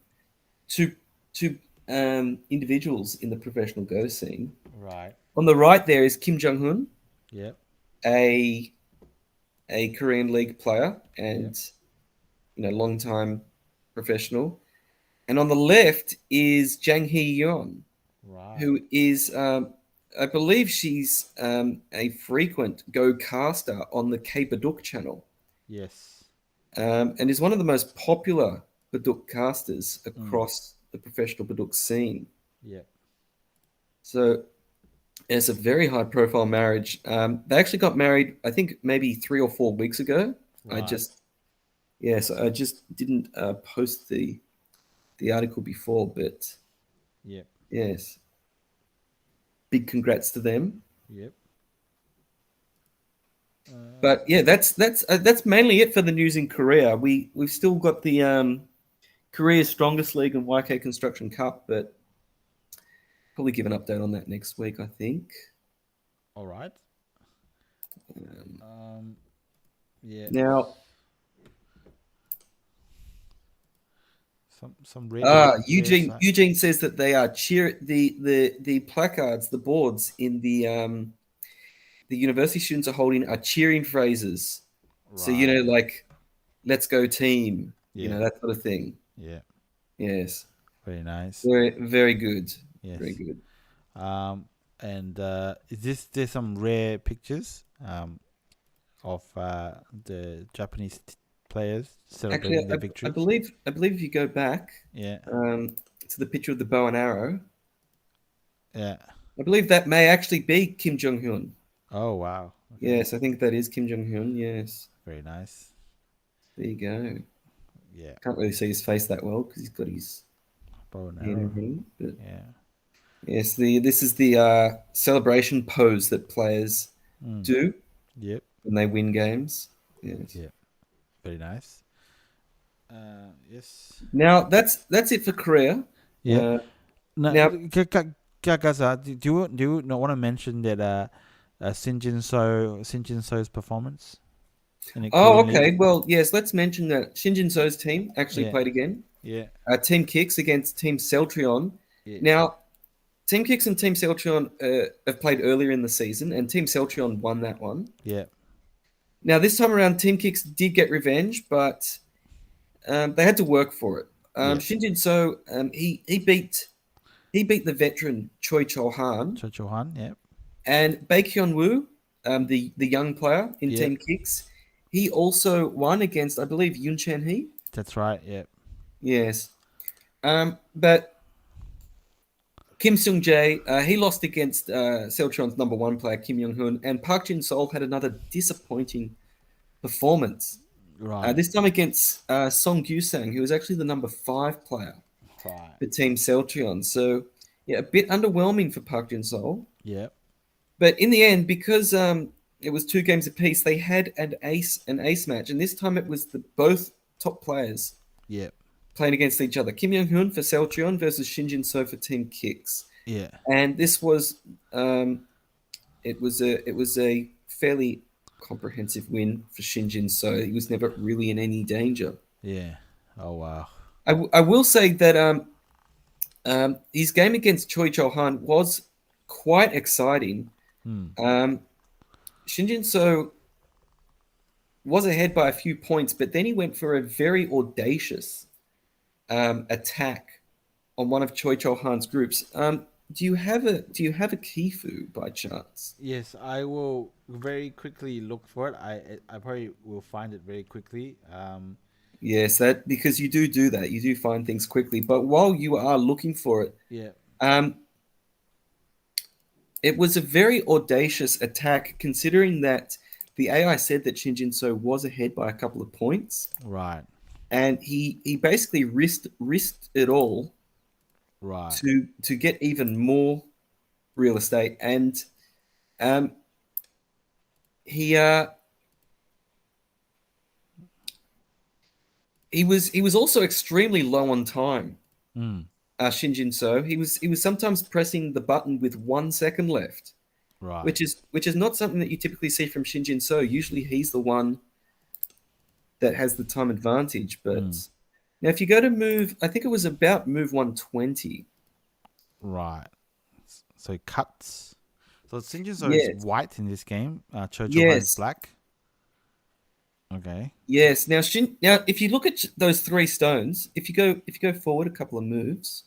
individuals in the professional Go scene. Right. On the right there is Kim Jong Hoon, Yep. a Korean League player and long-time professional, and on the left is Jang Hee-yeon, Right. who is I believe she's a frequent Go caster on the K Baduk channel, Yes. and is one of the most popular Baduk casters across the professional Baduk scene. Yep. So It's a very high-profile marriage. They actually got married, I think, maybe 3 or 4 weeks ago. I Right. just, yes, I just didn't post the article before, but Yep. yes, big congrats to them. Yep. But yeah, that's mainly it for the news in Korea. We've still got the Korea's strongest league and YK Construction Cup, but probably give an update on that next week, I think. All right. Um, Um. Yeah. now, Some rare side. Eugene says that they are the placards, the boards in the university students are holding are cheering phrases. So Right. like "Let's go team," Yeah. that sort of thing. Yeah. Yes, Very nice. very very good, very Yes. good. Um. And is this there's some rare pictures of the Japanese players Actually, celebrating their I victories. believe if you go back Yeah. to the picture of the bow and arrow, Yeah. I believe that may actually be Kim Jong Hyun. Oh wow. Okay. Yes, I think that is Kim Jong Hyun. Yes, Very nice. there you go. Yeah. Can't really see his face that well because he's got his Bow and hair and arrow. everything. But Yeah. yes, the this is the celebration pose that players Mm. do Yep. when they win games. Yes. Yeah. Very nice. Yes. Now that's it for Korea. Yeah. Uh, Now, now, Gaza, do you not want to mention that Shin Jin So's performance in the oh, Korean League? okay. Well, yes. Let's mention that Shinjin So's team actually Yeah. played again. Yeah. Team Kicks against Team Celtrion. Yeah. Now, Team Kicks and Team Celtrion have played earlier in the season, and Team Celtrion won that one. Yeah. Now, this time around, Team Kicks did get revenge, but they had to work for it. Yeah. Shinjin So he beat the veteran Choi Chol Han Cho Han. Yeah. and Baekhyun Woo, the young player in Yeah. Team Kicks. He also won against, I believe, Yoon Chan Hee. That's right. Yeah. Yes, but Kim Seung Jae, he lost against Celtron's number one player Kim Young Hoon, and Park Jin Sol had another disappointing performance. Right. This time against Song Gyusang, who was actually the number five player Right. for Team Celtrion. So, yeah, a bit underwhelming for Park Jin Sol. Yeah. But in the end, because it was 2 games apiece, they had an ace match, and this time it was the both top players Yeah. playing against each other. Kim Young Hoon for Celtrion versus Shinjin So for Team Kicks, Yeah. and this was it was a fairly comprehensive win for Shinjin. So he was never really in any danger. Yeah. Oh wow. I will say that his game against Choi Chol Han was quite exciting. Hmm. Shinjin So was ahead by a few points, but then he went for a very audacious attack on one of Choi Chol Han's groups. Do you have a Kifu by chance? Yes, I will very quickly look for it. I probably will find it very quickly. Yes, that because you do that. You do find things quickly. But while you are looking for it, Yeah. um, it was a very audacious attack, considering that the AI said that Shinjin So was ahead by a couple of points, Right. and he basically risked it all Right. to get even more real estate, and um, he he was also extremely low on time. Hmm. Shinjin So he was sometimes pressing the button with 1 second left, Right. which is not something that you typically see from Shinjin So. Usually he's the one that has the time advantage. Hmm. But now if you go to move, I think it was about move 120. Right. So it cuts. So Shinjiso is Yes, white in this game. Cho Han is yes, black. Okay. yes. Now if you look at those three stones, if you go forward a couple of moves.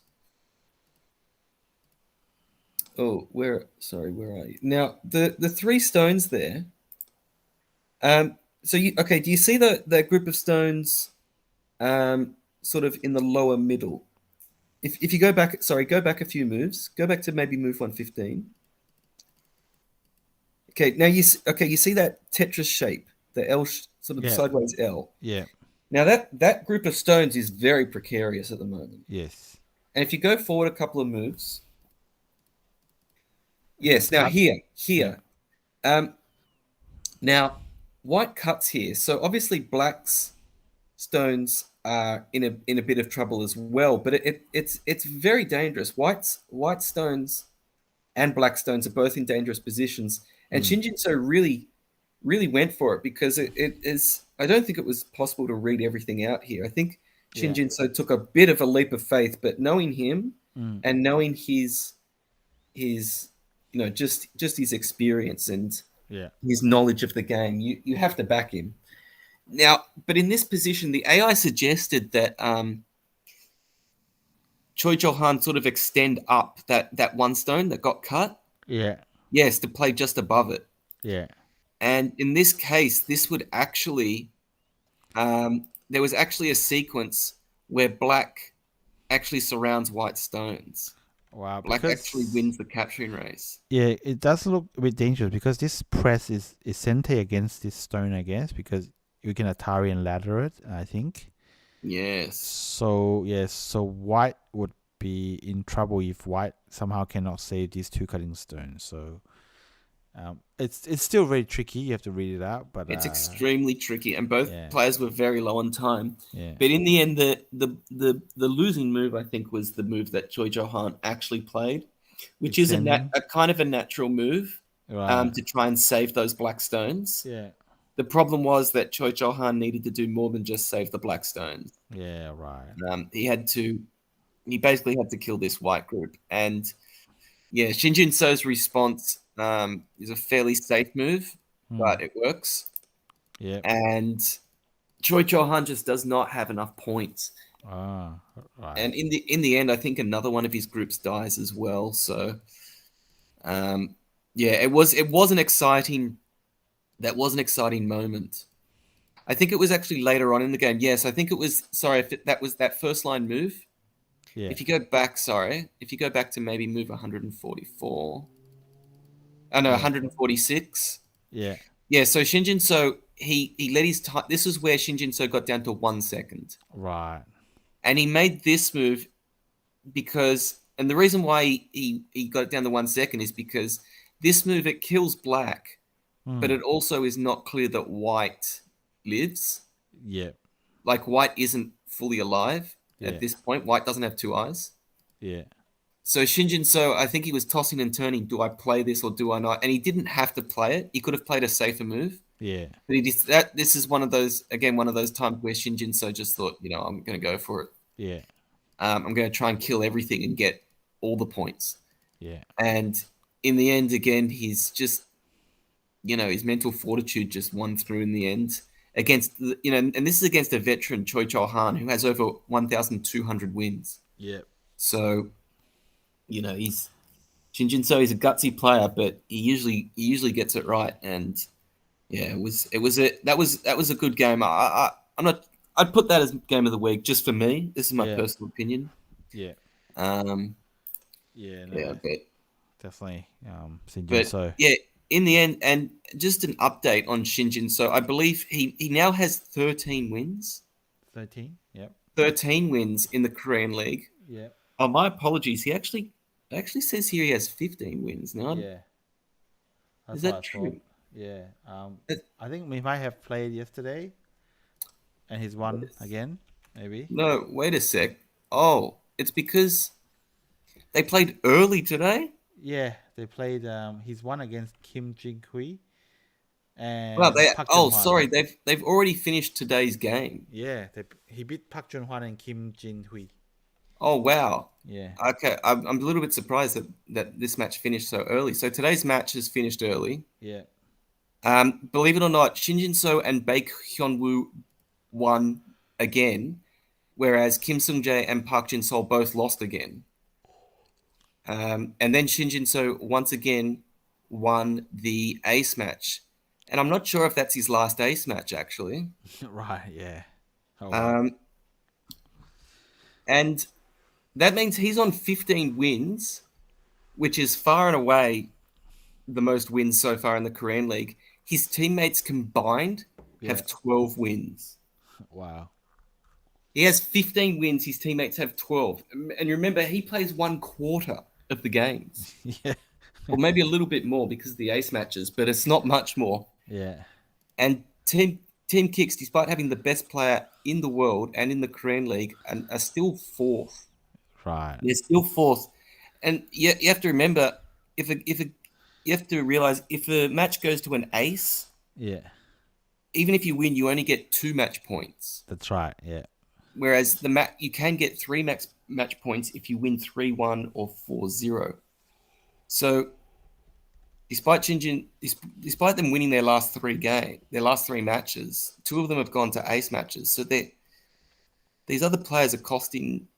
Oh, where are you? Now the three stones there. So okay, do you see the group of stones sort of in the lower middle? If you go back, sorry, go back a few moves. Go back to maybe move 115. Okay, now you see that Tetris shape, the sort of the Yeah. sideways L. Yeah. Now that group of stones is very precarious at the moment. Yes. And if you go forward a couple of moves, It just yes. Now cut. here, Yeah. here. Um, now white cuts here. So obviously black's stones are in a bit of trouble as well. But it's very dangerous. White stones and black stones are both in dangerous positions. And Mm. Shinjinso really went for it because it is. I don't think it was possible to read everything out here. I think Yeah. Shinjinso took a bit of a leap of faith, but knowing him Mm. and knowing his just his experience and Yeah. his knowledge of the game, you have to back him. Now, but in this position, the AI suggested that Choi Johan sort of extend up that one stone that got cut. Yeah. Yes, to play just above it. Yeah. And in this case, this would actually there was actually a sequence where black actually surrounds white stones. Wow. Black actually Because wins the capturing race. yeah, it does look a bit dangerous because this press is center against this stone, I guess, because you can Atari and ladder it, I think. Yes. So yes, so white would be in trouble if white somehow cannot save these two cutting stones. So it's still very tricky. You have to read it out, but It's extremely tricky, and both yeah, players were very low on time. yeah, But in the end, the losing move, I think, was the move that Choi Johan actually played, which is extending, a kind of a natural move right? to try and save those black stones. Yeah, The problem was that Choi Johan needed to do more than just save the black stones. yeah, right. He basically had to kill this white group. And yeah, Shinjin So's response is a fairly safe move, Hmm. but it works. Yeah. And Choi Johan just does not have enough points. Ah, right. And in the end, I think another one of his groups dies as well. So yeah, it was an exciting moment. I think it was actually later on in the game. Yes, I think it was. Sorry, if that was that first line move. Yeah, If you go back to maybe move 144. Oh no, yeah, 146. yeah. Yeah, so Shinjin So he let his time. This is where Shinjin So got down to 1 second, Right. and he made this move because, and the reason why he got it down to 1 second is because this move it kills black, but Hmm. it also is not clear that white lives. Yeah, Like white isn't fully alive at yeah, this point. White doesn't have two eyes. yeah, So Shinjin So, I think he was tossing and turning. Do I play this or do I not? And he didn't have to play it. He could have played a safer move. yeah, But he just, that this is one of those times where Shinjin So just thought, I'm going to go for it. yeah, I'm going to try and kill everything and get all the points. yeah. And in the end, again, he's just, his mental fortitude just won through in the end against, and this is against a veteran, Choi Chol Han, who has over 1,200 wins. Yeah. So, he's Shinjin So. He's a gutsy player, but he usually gets it right. And yeah, that was a good game. I'm not. I'd put that as game of the week just for me. This is my Yeah. personal opinion. Yeah. Um, Yeah. yeah, No, definitely. Sinjin but So. yeah, in the end, and just an update on Shinjin. So I believe he now has 13 wins. 13. Yep. 13 wins in the Korean League. Yep. Oh, my apologies. It actually says here he has 15 wins. Now, Yeah. is That's what I that thought. true? Yeah. It- I think we might have played yesterday, and he's won again. Maybe. No, wait a sec. Oh, it's because they played early today. Yeah. They played. He's won against Kim Jin Hui Well, and they. Park Jun Oh, Hwan. sorry. They've already finished today's game. Yeah. He beat Park Jun Hwan and Kim Jin Hui. Oh, wow. Yeah. Okay, I'm a little bit surprised that this match finished so early. So today's match has finished early. Yeah. Believe it or not, Shinjin So and Baek Hyun Woo won again, whereas Kim Sung Jae and Park Jin Sol both lost again. And then Shinjin So once again won the ace match, and I'm not sure if that's his last ace match actually. Right. Yeah. Oh wow. Um, and that means he's on 15 wins, which is far and away the most wins so far in the Korean League. His teammates combined Yeah. have 12 wins. Wow. He has 15 wins. His teammates have 12. And remember, he plays 1/4 of the games, Yeah. or maybe a little bit more because of the ace matches, but it's not much more. Yeah. And Team Kicks, despite having the best player in the world and in the Korean League, and are still fourth. Right. They're still fourth. And you have to remember, you have to realize if a match goes to an ace, Yeah. even if you win, you only get 2 match points. That's right. Yeah. Whereas you can get 3 match points if you win 3-1 or 4-0. So despite them winning their last 3 matches, 2 of them have gone to ace matches. So these other players are costing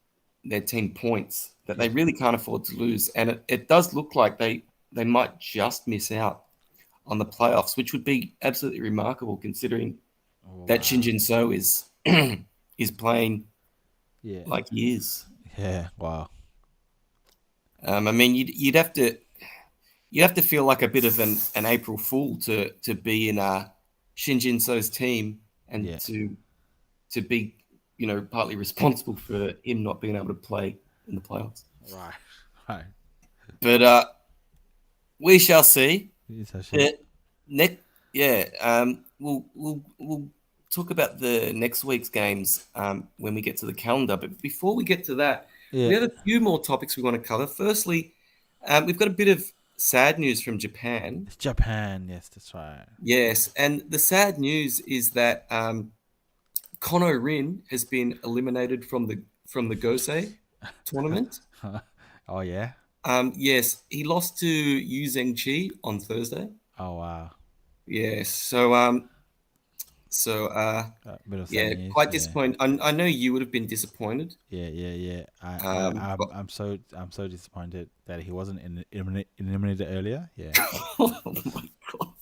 their team points that they really can't afford to lose. And it does look like they might just miss out on the playoffs, which would be absolutely remarkable considering that Shinjin So is is playing Yeah. like he is. Yeah. Wow. I mean, you'd have to feel like a bit of an April Fool to be in Shinjin So's team and Yeah. to be partly responsible for him not being able to play in the playoffs. Right. Right. But we shall see. It's actually. We'll talk about the next week's games when we get to the calendar. But before we get to that, we Yeah. have a few more topics we want to cover. Firstly, we've got a bit of sad news from Japan. It's Japan. Yes, that's right. Yes, and the sad news is that Kono Rin has been eliminated from the Gosei tournament. Oh yeah. Yes, he lost to Yu Zhengqi on Thursday. Oh wow. Yes, Bit of yeah, sad news. quite Yeah. disappointed. I know you would have been disappointed. Yeah. Yeah. Yeah. But- I'm so disappointed that he wasn't eliminated earlier. Yeah. oh my god!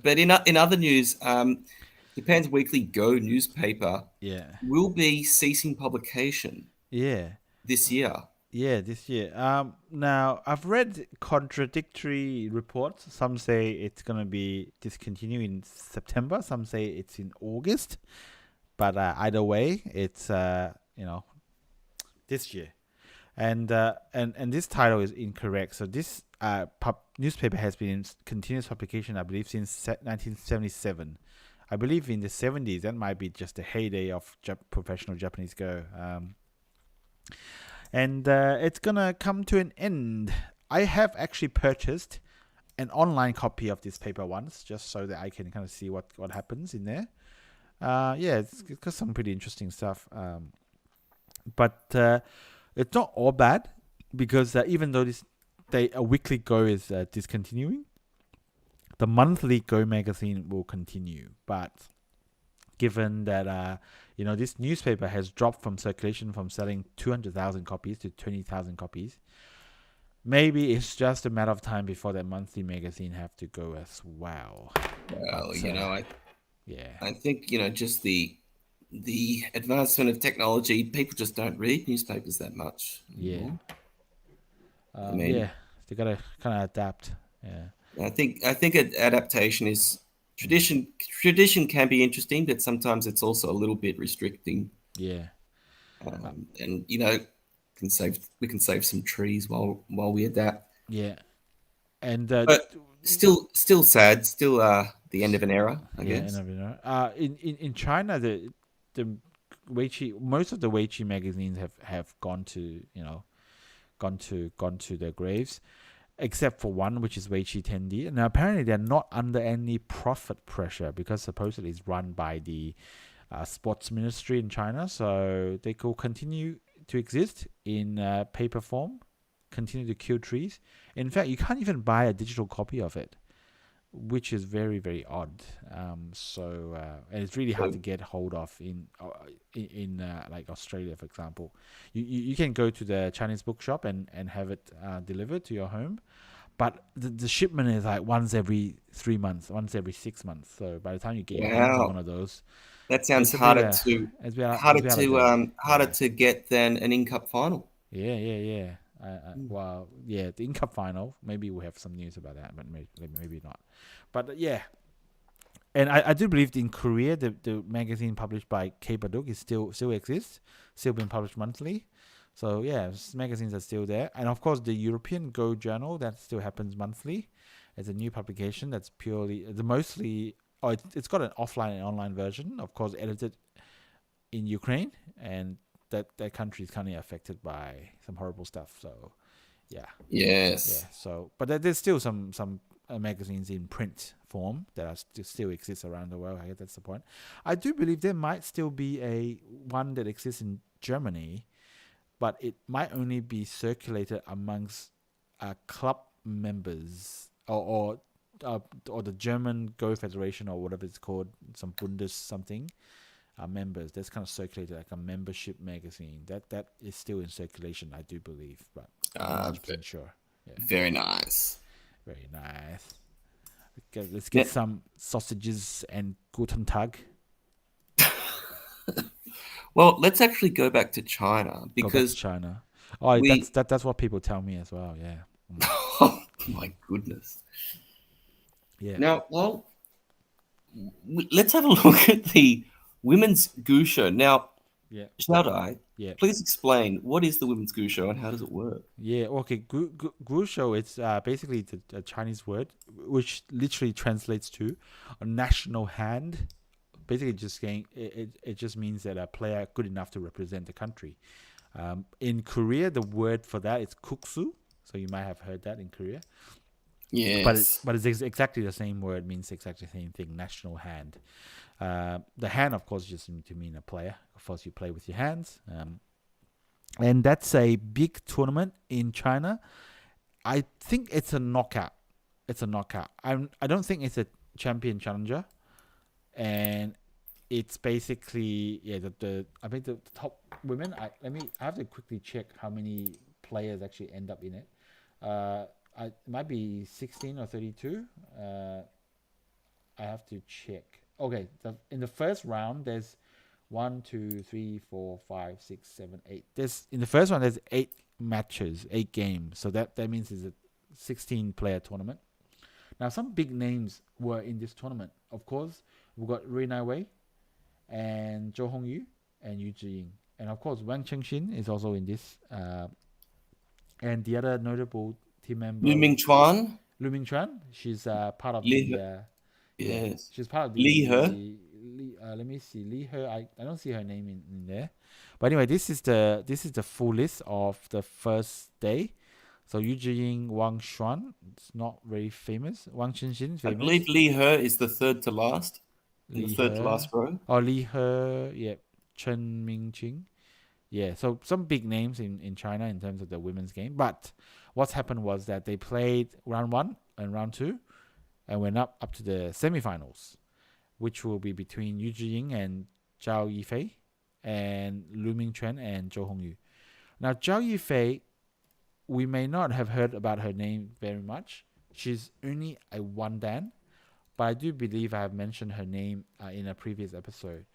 But in other news, Japan's Weekly Go newspaper Yeah. will be ceasing publication Yeah. this year. Yeah, this year. Now I've read contradictory reports. Some say it's gonna be discontinued in September. Some say it's in August. But either way, it's this year, and this title is incorrect. So this newspaper has been in continuous publication, I believe, since 1977. I believe in the 70s that might be just the heyday of professional Japanese Go. And it's gonna come to an end. I have actually purchased an online copy of this paper once, just so that I can kind of see what happens in there. Yeah, it's got some pretty interesting stuff. But it's not all bad because even though a weekly Go is discontinuing, the monthly Go magazine will continue. But given that this newspaper has dropped from circulation from selling 200,000 copies to 20,000 copies, maybe it's just a matter of time before that monthly magazine have to go as well. Well, But, I think just the advancement of technology, people just don't read newspapers that much. Yeah. anymore. Yeah, they gotta kind of adapt. Yeah. I think adaptation is tradition. Tradition can be interesting, but sometimes it's also a little bit restricting. Yeah. And we can save some trees while we adapt. Yeah. And But still sad. Still the end of an era, I guess. in China, the Weiqi, most of the Weiqi magazines have gone to their graves, except for one, which is Weiqi Tendi. Now apparently they're not under any profit pressure because supposedly it's run by the sports ministry in China, so they could continue to exist in paper form, continue to kill trees. In fact, you can't even buy a digital copy of it, which is very, very odd. And it's really hard to get hold of in like Australia, for example. You can go to the Chinese bookshop and have it delivered to your home, but the shipment is like once every 3 months, once every 6 months. So by the time you get your hands on one of those, that sounds it's a harder bit, harder to get than an in-cup final. Yeah. Well, yeah, the in cup final. Maybe we have some news about that, but maybe not. But yeah, and I do believe in Korea the magazine published by Baduk is still exists, still being published monthly. So yeah, magazines are still there, and of course the European Go Journal that still happens monthly. It's a new publication that's purely the mostly. Oh, it's got an offline and online version, of course, edited in Ukraine, and that country is kind of affected by some horrible stuff. So yeah, Yes. so, but there's still some magazines in print form that are still exist around the world. I guess that's the point. I do believe there might still be a one that exists in Germany, but it might only be circulated amongst club members or the German Go Federation or whatever it's called, some Bundes something. Members. That's kind of circulated like a membership magazine. That is still in circulation, I do believe, but I'm not 100% sure. Yeah, Very nice. very nice. Okay, let's get Yeah. some sausages and Guten Tag. Well, let's actually go back to China Go back to because China. Oh, we. that's what people tell me as well. Yeah, Oh my goodness. yeah, Now, well, let's have a look at the women's Guoshou. Now, yeah, Xiaodai, yeah, please explain what is the women's Guoshou and how does it work? yeah. Okay, Guoshou. It's basically a Chinese word which literally translates to a national hand. Basically, just saying it just means that a player good enough to represent the country. In Korea, the word for that is kuksu. So you might have heard that in Korea. Yes. But it's exactly the same word, means exactly the same thing, national hand. The hand, of course, just to mean a player. Of course, you play with your hands. And that's a big tournament in China. I think it's a knockout. It's a knockout. I don't think it's a champion challenger. And it's basically I think the top women. I have to quickly check how many players actually end up in it. It might be 16 or 32. I have to check. Okay, in the first round there's 1, 2, 3, 4, 5, 6, 7, 8. In the first round there's 8 matches, 8 games. So that means it's a 16 player tournament. Now some big names were in this tournament. Of course, we've got Ray Wei and Zhou Hongyu and Yu Zhiying. And of course, Wang Chengxin is also in this. And the other notable team member, Lu Mingchuan, Lu Mingchuan, she's part of Li, the. yes, She's part of Li He. let me see. Li He, I don't see her name in there. But anyway, this is the full list of the first day. So Yu Zhiying, Wang Xuan, it's not very famous. Wang Chengxin, famous. I believe Li He is the third to last. The third to last row. Oh, Li He, yeah. Chen Mingqing. Yeah, so some big names in China in terms of the women's game. But what's happened was that they played round 1 and round 2 and went up to the semifinals, which will be between Yu Zhiying and Zhao Yifei and Lu Mingchuan and Zhou Hongyu. Now, Zhao Yifei, we may not have heard about her name very much. She's only a one dan, but I do believe I have mentioned her name in a previous episode.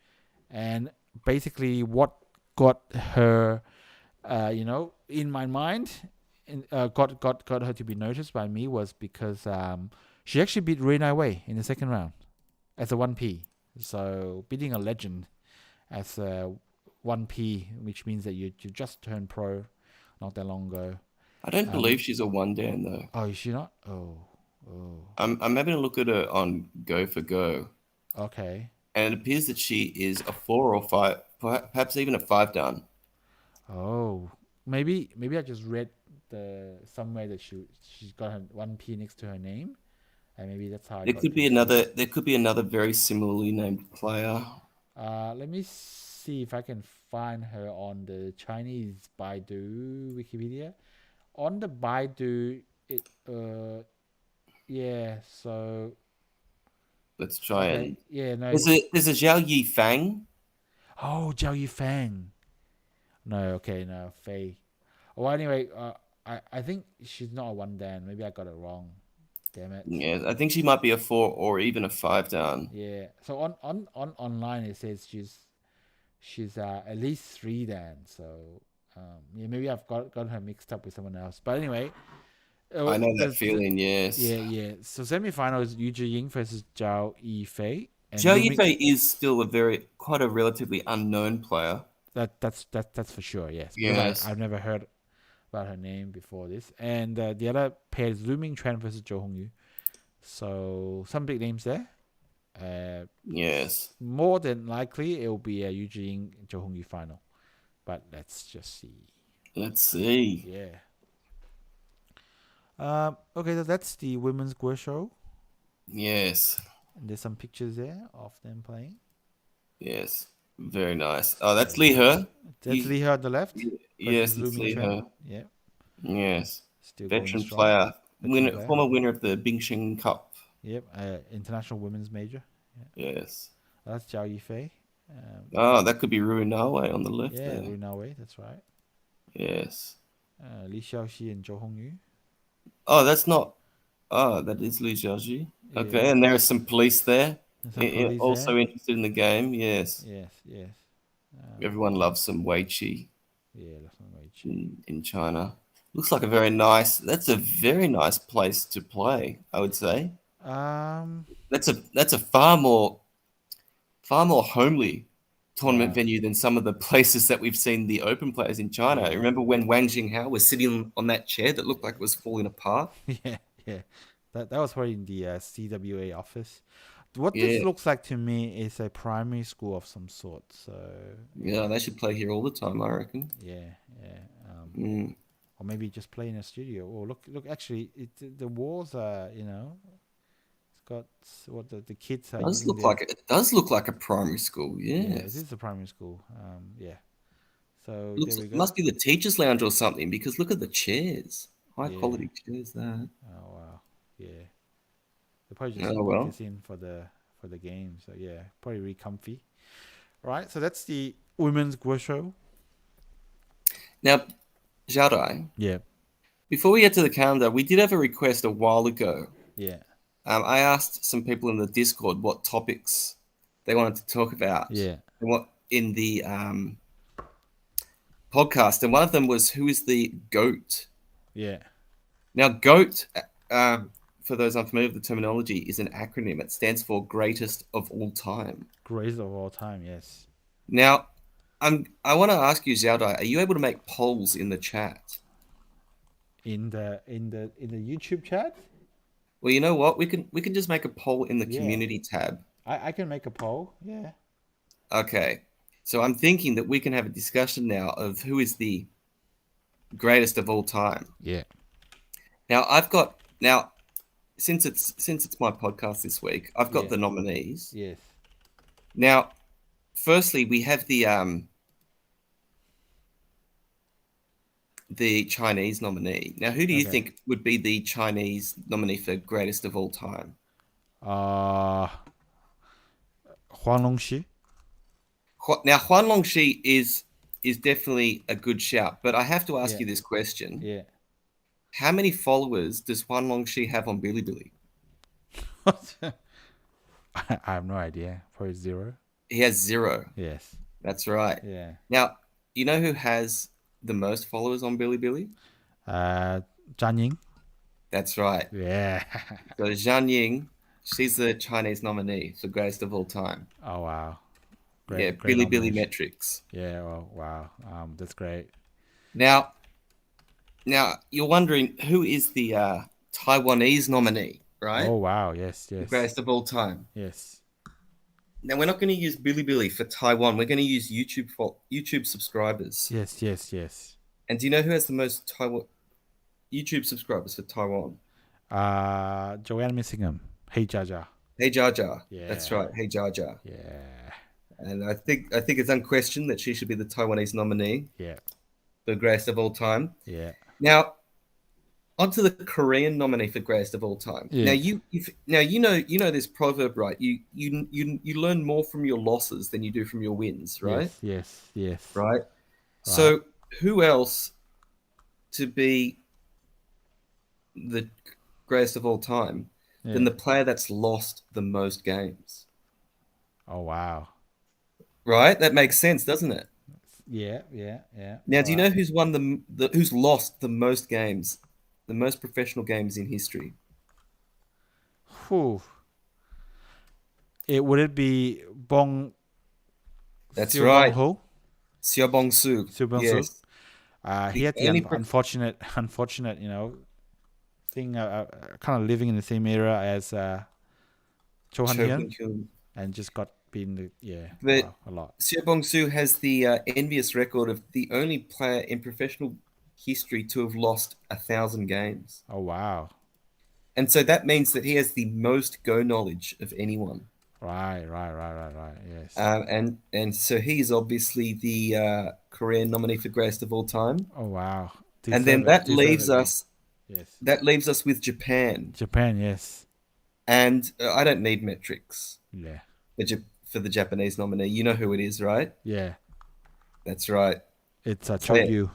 And basically, what got her, in my mind, got her to be noticed by me was because she actually beat Ray Wei in the second round as a 1P. So beating a legend as a 1P, which means that you just turned pro not that long ago. I don't believe she's a one dan though. Oh, is she not? Oh. I'm having a look at her on Go for Go, Okay. and it appears that she is a 4 or 5, perhaps even a 5 dan. Oh, maybe I just read somewhere that she's got her 1P next to her name, and maybe that's how I There got could be confused. another very similarly named player. Let me see if I can find her on the Chinese Baidu Wikipedia. On the Baidu, so Let's try and no. there's a Zhao Yi Fang. Oh, Zhao Yifang. No, Fei. Well, anyway, I think she's not a one dan. Maybe I got it wrong. Damn it. Yeah, I think she might be a 4 or even a 5 dan. Yeah. So on online it says she's at least 3 dan. So Yeah, maybe I've got her mixed up with someone else. But anyway, I know that there's feeling. Yes. yeah. So semifinal is Yu Zhiying versus Zhao Yifei, and Zhao looming Yifei is still quite a relatively unknown player. that's for sure. Yes, because Yes. I've never heard about her name before this. And the other pair is Looming Tran versus Zhou Hongyu. So some big names there. Yes. More than likely, it will be a Yu Jing Zhou Hongyu final. But let's just see. Let's see. Yeah. Okay, so that's the women's Guoshou. Yes. And there's some pictures there of them playing. Yes. Very nice. Oh, that's Yeah. Li He. That's Li He on the left Yes, versus it's Looming Li Tran. He. Yeah. Yes. Still going Veteran strong. player. Veteran player. Former winner of the Mingren Cup. Yep. International women's major. Yeah. Yes. That's Zhao Yifei. Oh, that could be Rui Nawe on the left Yeah, there. Rui Nawe, that's right. Yes. Li Xiaoxi and Zhou Hongyu. Oh, that's not. Oh, that is Li Xiaoji. Okay, Yeah. and there are some police there. There's some police Also there. interested in the game. Yes. Yes. Everyone loves some Weiqi Yeah, that's not Weiqi. in China. Looks like a very nice. That's a very nice place to play. I would say that's a far more homely tournament Wow. venue than some of the places that we've seen the open players in China. Yeah. Remember when Wang Jinghao was sitting on that chair that looked like it was falling apart? yeah. That was probably in the CWA office. What Yeah, this looks like to me is a primary school of some sort. So yeah, they should play here all the time, I reckon. yeah. Mm. Or maybe just play in a studio. Or look. Actually, the walls are it's got what the kids are using their. It does look like a primary school. Yeah, it Yes, is a primary school. Yeah. So there we go. must be the teachers' lounge or something because look at the chairs, high Yeah. quality chairs. That. Oh wow. Yeah. They probably just Oh put well. this in for the game. So yeah, probably really comfy. Right. So that's the women's Guoshou. Now, Xiaodai, Yeah. before we get to the calendar, we did have a request a while ago. Yeah. I asked some people in the Discord what topics they wanted to talk about Yeah. and what in the podcast, and one of them was who is the GOAT? Yeah. Now, GOAT, for those unfamiliar with the terminology, is an acronym. It stands for Greatest of All Time. Greatest of all time. Yes. Now, I want to ask you, Xiaodai, are you able to make polls in the chat? In the YouTube chat. Well, you know what? We can just make a poll in the Yeah. community tab. I can make a poll. Yeah. Okay. So I'm thinking that we can have a discussion now of who is the greatest of all time. Yeah. Now since it's my podcast this week, I've got Yeah. the nominees. Yes. Now, firstly, we have the Chinese nominee. Now, who do you Okay. think would be the Chinese nominee for greatest of all time? Huang Longxi. Now, Huan Longxi is definitely a good shout, but I have to ask Yeah. you this question. Yeah. How many followers does Huan Longxi have on Bilibili? I have no idea. Probably 0. He has 0. Yes. That's right. Yeah. Now, you know who has the most followers on Bilibili? Zhang Ying. That's right. Yeah. So Zhang Ying, she's the Chinese nominee for greatest of all time. Oh wow. Yeah, Great Bilibili nomination. metrics. Yeah. Oh wow. That's great. Now you're wondering who is the Taiwanese nominee, right? Oh wow. Yes. The Yes. greatest of all time. Yes. Now we're not going to use Bilibili for Taiwan. We're going to use YouTube for YouTube subscribers. Yes. Yes. Yes. And do you know who has the most YouTube subscribers for Taiwan? Joanne Missingham. Hey Jaja. Hey Jar Jar. Yeah. That's right. Hey Jar Jar. Yeah. And I think it's unquestioned that she should be the Taiwanese nominee, Yeah. the greatest of all time. Yeah. Now, onto the Korean nominee for greatest of all time. Yeah. Now you know this proverb, right? You learn more from your losses than you do from your wins, right? Yes. Yes. Yes. Right. So who else to be the greatest of all time than the player that's lost the most games? Oh wow. Right? That makes sense, doesn't it? Yeah, yeah, yeah. Now, All do you right. know who's won who's lost the most games, the most professional games in history? Whew. It would it be Bong That's Siu Bong right, Ho? Xiaobong Su. Siu Bong Su. Yes, He the had the only unfortunate, thing, kind of living in the same era as Cho Han Cho Hyun, Hun Kyung. and just got beaten. Yeah, But wow, a lot. Xiaobong Su has the envious record of the only player in professional history to have lost 1,000 games. Oh wow. And so that means that he has the most Go knowledge of anyone. Right, right, right, right, right. Yes. And so he's obviously the Korean nominee for greatest of all time. Oh wow. And then Deservedly. Yes. that leaves us with Japan. Japan. Yes. And I don't need metrics Yeah. for the Japanese nominee. You know who it is, right? Yeah. That's right. It's Say it. Chogyu.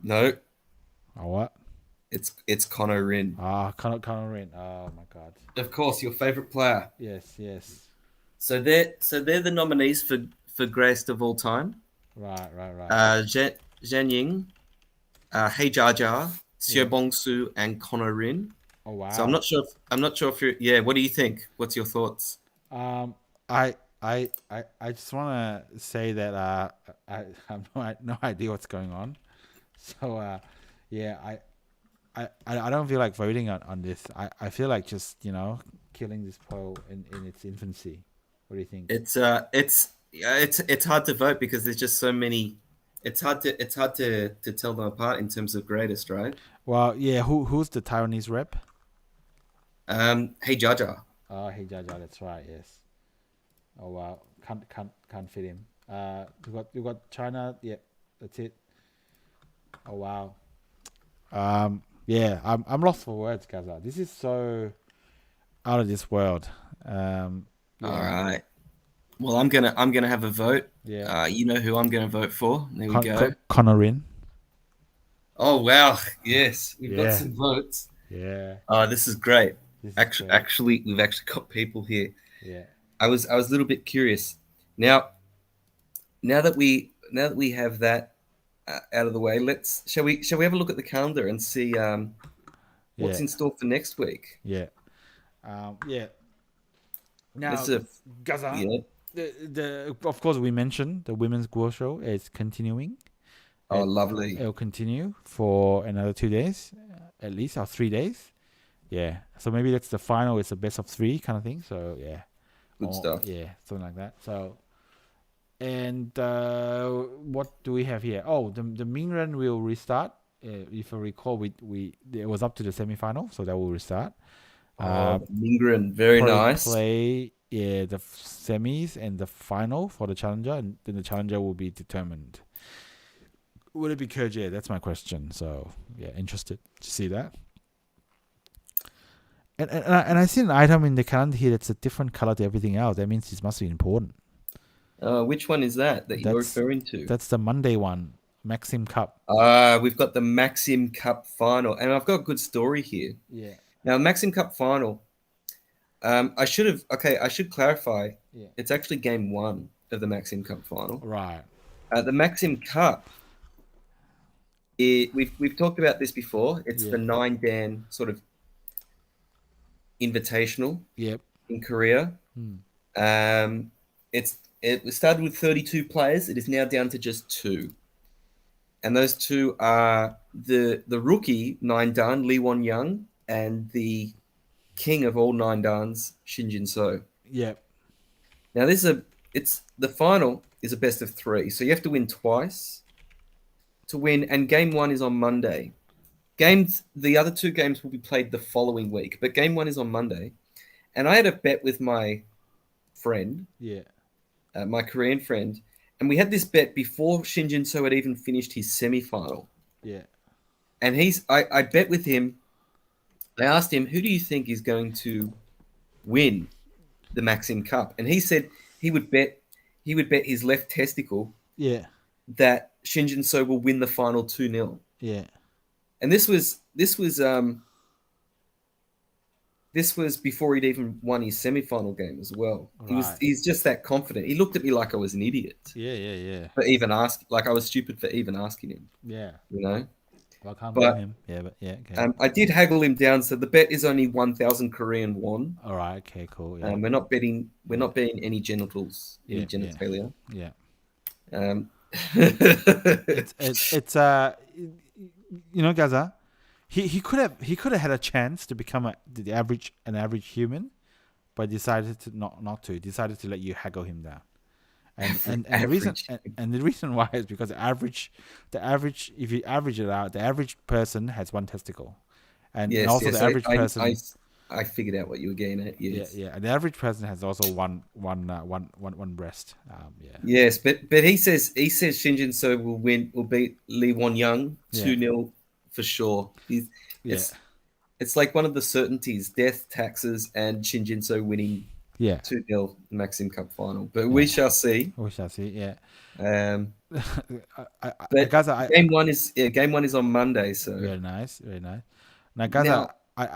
No, Oh what? it's Kono Rin. Conor Rin. Oh my god. Of course, your favorite player. Yes. Yes. So they're the nominees for greatest of all time. Right. Right. Right. Zhang Ying, Hei Jia, Xiao Yeah. Bong Su, and Kono Rin. Oh So wow. I'm not sure if you're. Yeah, what do you think? What's your thoughts? Um, I just want to say that I have no idea what's going on. So yeah, I don't feel like voting on this. I feel like just killing this poll in its infancy. What do you think? It's hard to vote because there's just so many. It's hard to tell them apart in terms of greatest, right? Well, yeah. Who's the Taiwanese rep? Hey Jaja. Oh, hey Jaja, that's right. Yes. Oh wow, can't fit him. You got China. Yeah, that's it. Oh wow. Yeah, I'm lost for words, Gaza. This is so out of this world. All Yeah, right. Well, I'm gonna have a vote. yeah. You know who I'm gonna vote for. There we go. Conorin. Oh wow, yes, we've got Yeah, some votes. yeah. Oh, this is great. This is great. Actually, we've actually got people here. Yeah, I was a little bit curious. Now, now that we have that out of the way, shall we have a look at the calendar and see what's yeah, in store for next week? yeah. Yeah. This Now, is a Gaza. yeah. The of course we mentioned the women's Guoshou is continuing. Oh, It lovely. it'll continue for another 2 days, at least, or 3 days. Yeah. So maybe that's the final. It's a best of three kind of thing. So yeah. Good Or stuff. yeah, something like that. So and what do we have here? Oh, the Mingren will restart. If I recall, we it was up to the semi-final, so that will restart. Oh, Uh, the Mingren, very Probably nice. play the semis and the final for the challenger, and then the challenger will be determined. Would it be Ke Jie? That's my question. So yeah, interested to see that. And I see an item in the calendar here that's a different color to everything else. That means this must be important. Which one is that you're That's referring to? that's the Monday one, Maxim Cup. We've got the Maxim Cup final, and I've got a good story here. Yeah, Now, Maxim Cup final. I should clarify. yeah, It's actually game one of the Maxim Cup final. right. The Maxim Cup. We've talked about this before. It's Yeah, the 9 Dan sort of invitational yep. in Korea. Hmm. It started with 32 players. It is now down to just two, and those two are the rookie 9 Dan Lee Won Young and the king of all 9 Dans Shin Jin So. Yep. Now it's the final is a best of three, so you have to win twice to win, and game one is on Monday. The other two games will be played the following week, but game one is on Monday. And I had a bet with my friend, Yeah. my Korean friend, and we had this bet before Shin Jin So had even finished his semi-final. Yeah. And I bet with him. I asked him, who do you think is going to win the Maxim Cup? And he said he would bet his left testicle Yeah. that Shin Jin So will win the final 2-0. Yeah. And this was this was before he'd even won his semi-final game as well. Right. He's just that confident. He looked at me like I was an idiot Yeah. for even like I was stupid for even asking him. Yeah. You know, Well, I can't blame but him. Yeah, but yeah, okay. I did haggle him down, so the bet is only 1,000 Korean won. All right. Okay. Cool. Yeah. We're not betting. We're not betting any genitals, any Yeah. genitalia. Yeah. Um, It's you know, Gaza. He could have had a chance to become an average human, but decided to not to. Decided to let you haggle him down. And the reason average. and the reason why is because the average if you average it out, the average person has one testicle, and Yes, also yes. the average person. I figured out what you were getting at. Yeah, Yes. yeah, and the average person has also one breast. Yeah. Yes, but he says Shinjin So will beat Lee Won Young 2-0 for sure. Yeah. It's like one of the certainties: death, taxes, and Shinjin So winning Yeah. 2-0 Maxim Cup final. But we shall see. We shall see. Yeah. But Gaza, game one is on Monday. So very nice, very nice. Now, Gaza,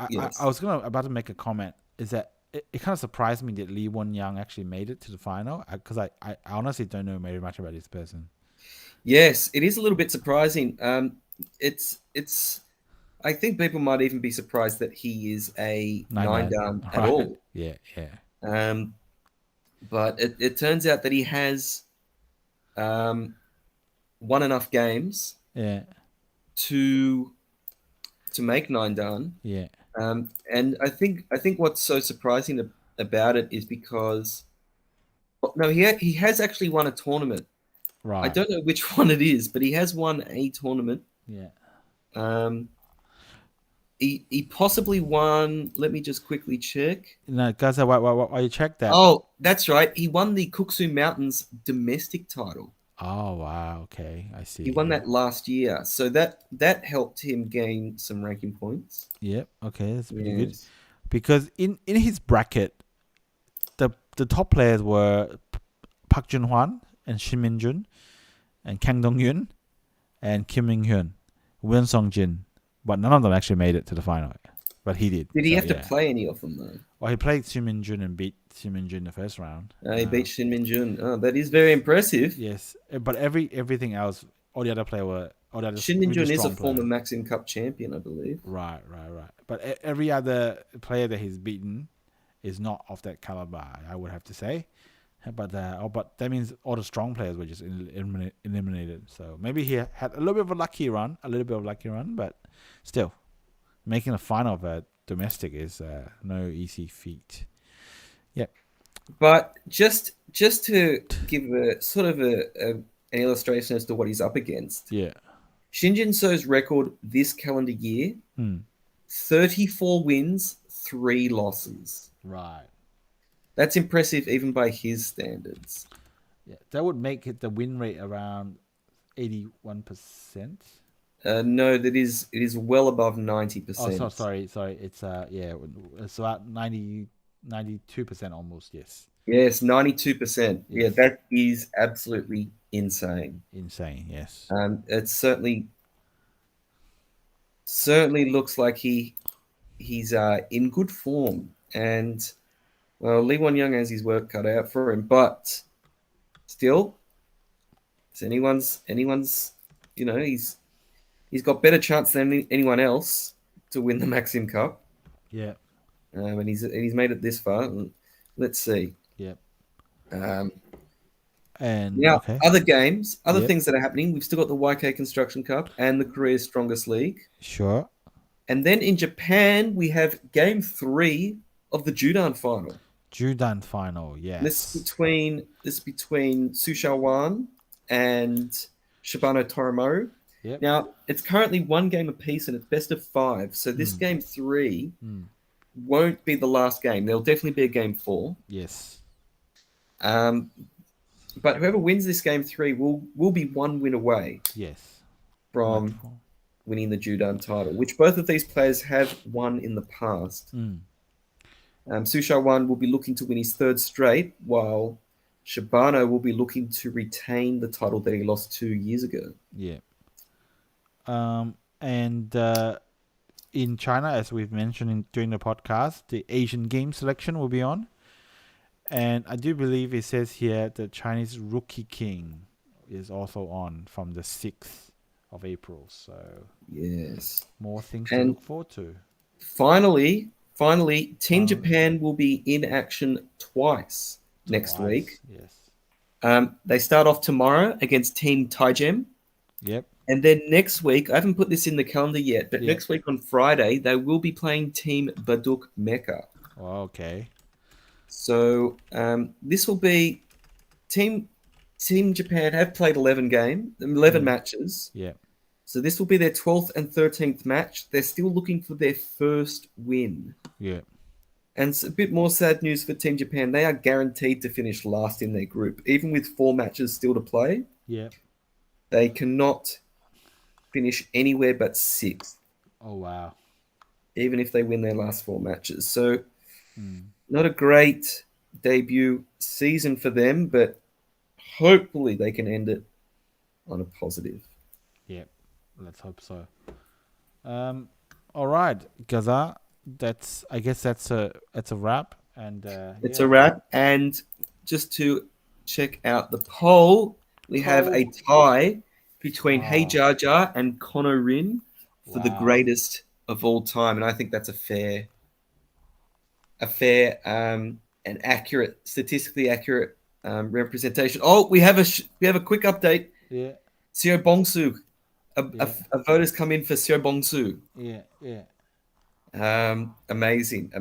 yes. I was about to make a comment. Is that it kind of surprised me that Lee Won Young actually made it to the final, because I honestly don't know very much about this person. Yes, it is a little bit surprising. It's I think people might even be surprised that he is a 9-dan at all. Yeah. But it turns out that he has won enough games Yeah. to make 9-dan. Yeah. And I think what's so surprising about it is because no, he has actually won a tournament. Right. I don't know which one it is, but he has won a tournament. Yeah. He possibly won. Let me just quickly check. No, Gaza, why you check that? Oh, that's right. He won the Kuksu Mountains domestic title. Oh wow, okay, I see. He won that last year, so that helped him gain some ranking points. Yep. Okay, that's pretty good. Because in his bracket, the top players were Park Jun Hwan and Shin Min Jun, and Kang Dong Yun, and Kim Min Hyun, Won Song Jin, but none of them actually made it to the final. But he did. Did he have to play any of them though? Well, he played Shin Min Jun and beat Shin Min Jun in the first round. He beat Shin Min Jun. Oh, that is very impressive. Yes, but everything else, all the other players were. Shin Min Jun is a former Maxim Cup champion, I believe. Right. But every other player that he's beaten is not of that caliber, I would have to say. But that means all the strong players were just eliminated. So maybe he had a little bit of a lucky run, but still, making a final of a domestic is no easy feat. Yep. But just to give a sort of an illustration as to what he's up against. Yeah. Shinjin So's record this calendar year, 34 wins, 3 losses. Right. That's impressive even by his standards. Yeah, that would make it the win rate around 81%. No, it is well above 90%. Oh, sorry. It's it's about 92% almost. Yes. Yes, 92%. Yes. Yeah, that is absolutely insane. Insane. Yes. It certainly looks like he's in good form, and well, Lee Won Young has his work cut out for him, but still, it's anyone's. You know, he's got better chance than anyone else to win the Maxim Cup. Yeah. And he's made it this far. Let's see. Yep. And now, other games, things that are happening. We've still got the Weiqi Construction Cup and the Korea's Strongest League. Sure. And then in Japan, we have Game 3 of the Judan final. Yes. This is between Sushawan and Shibano Torimoru. Yep. Now, it's currently 1 game apiece and it's best of 5. So this Game 3 won't be the last game. There'll definitely be a Game 4. Yes. But whoever wins this Game 3 will be 1 win away. Yes. From winning the Judan title, which both of these players have won in the past. Sushawan will be looking to win his 3rd straight, while Shibano will be looking to retain the title that he lost 2 years ago. Yeah. And in China, as we've mentioned during the podcast, the Asian Games selection will be on. And I do believe it says here the Chinese Rookie King is also on from the 6th of April. So Yes. more things to And look forward to. finally, Team Finally, Japan will be in action twice next week. twice. Yes. They start off tomorrow against Team Taijem. Yep. And then next week, I haven't put this in the calendar yet, but Yeah. next week on Friday, they will be playing Team Baduk Mecca. Oh, okay. So this will be Team Japan have played 11 matches. Yeah. So this will be their 12th and 13th match. They're still looking for their first win. Yeah. And it's a bit more sad news for Team Japan. They are guaranteed to finish last in their group. Even with 4 matches still to play, Yeah. they cannot finish anywhere but 6th, Oh, wow. even if they win their last 4 matches. So not a great debut season for them, but hopefully they can end it on a positive. Yeah. Let's hope so. All right, Gaza. I guess that's a wrap. And It's a wrap. And just to check out the poll, we have a tie between Hey Jar Jar and Conor Rin for the Wow. greatest of all time. And I think that's a fair and accurate, statistically accurate representation. Oh, we have a quick update. Yeah. Seo Bongsu, a voter's come in for Seo Bongsu. Yeah. Yeah. Amazing.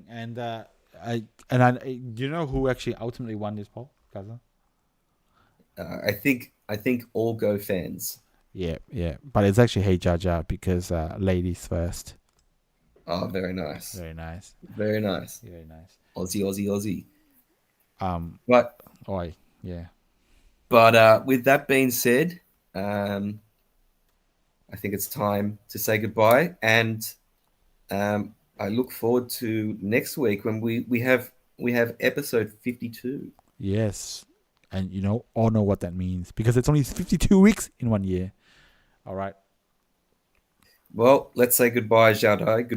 And do you know who actually ultimately won this poll, Gaza? I think all Go fans. Yeah, but it's actually Hey Jar Jar because ladies first. Oh, very nice. Very nice. Aussie. But with that being said, I think it's time to say goodbye, and I look forward to next week when we have episode 52. Yes, and all know what that means because it's only 52 weeks in 1 year. All right. Well, let's say goodbye, Xiao Dai. Goodbye.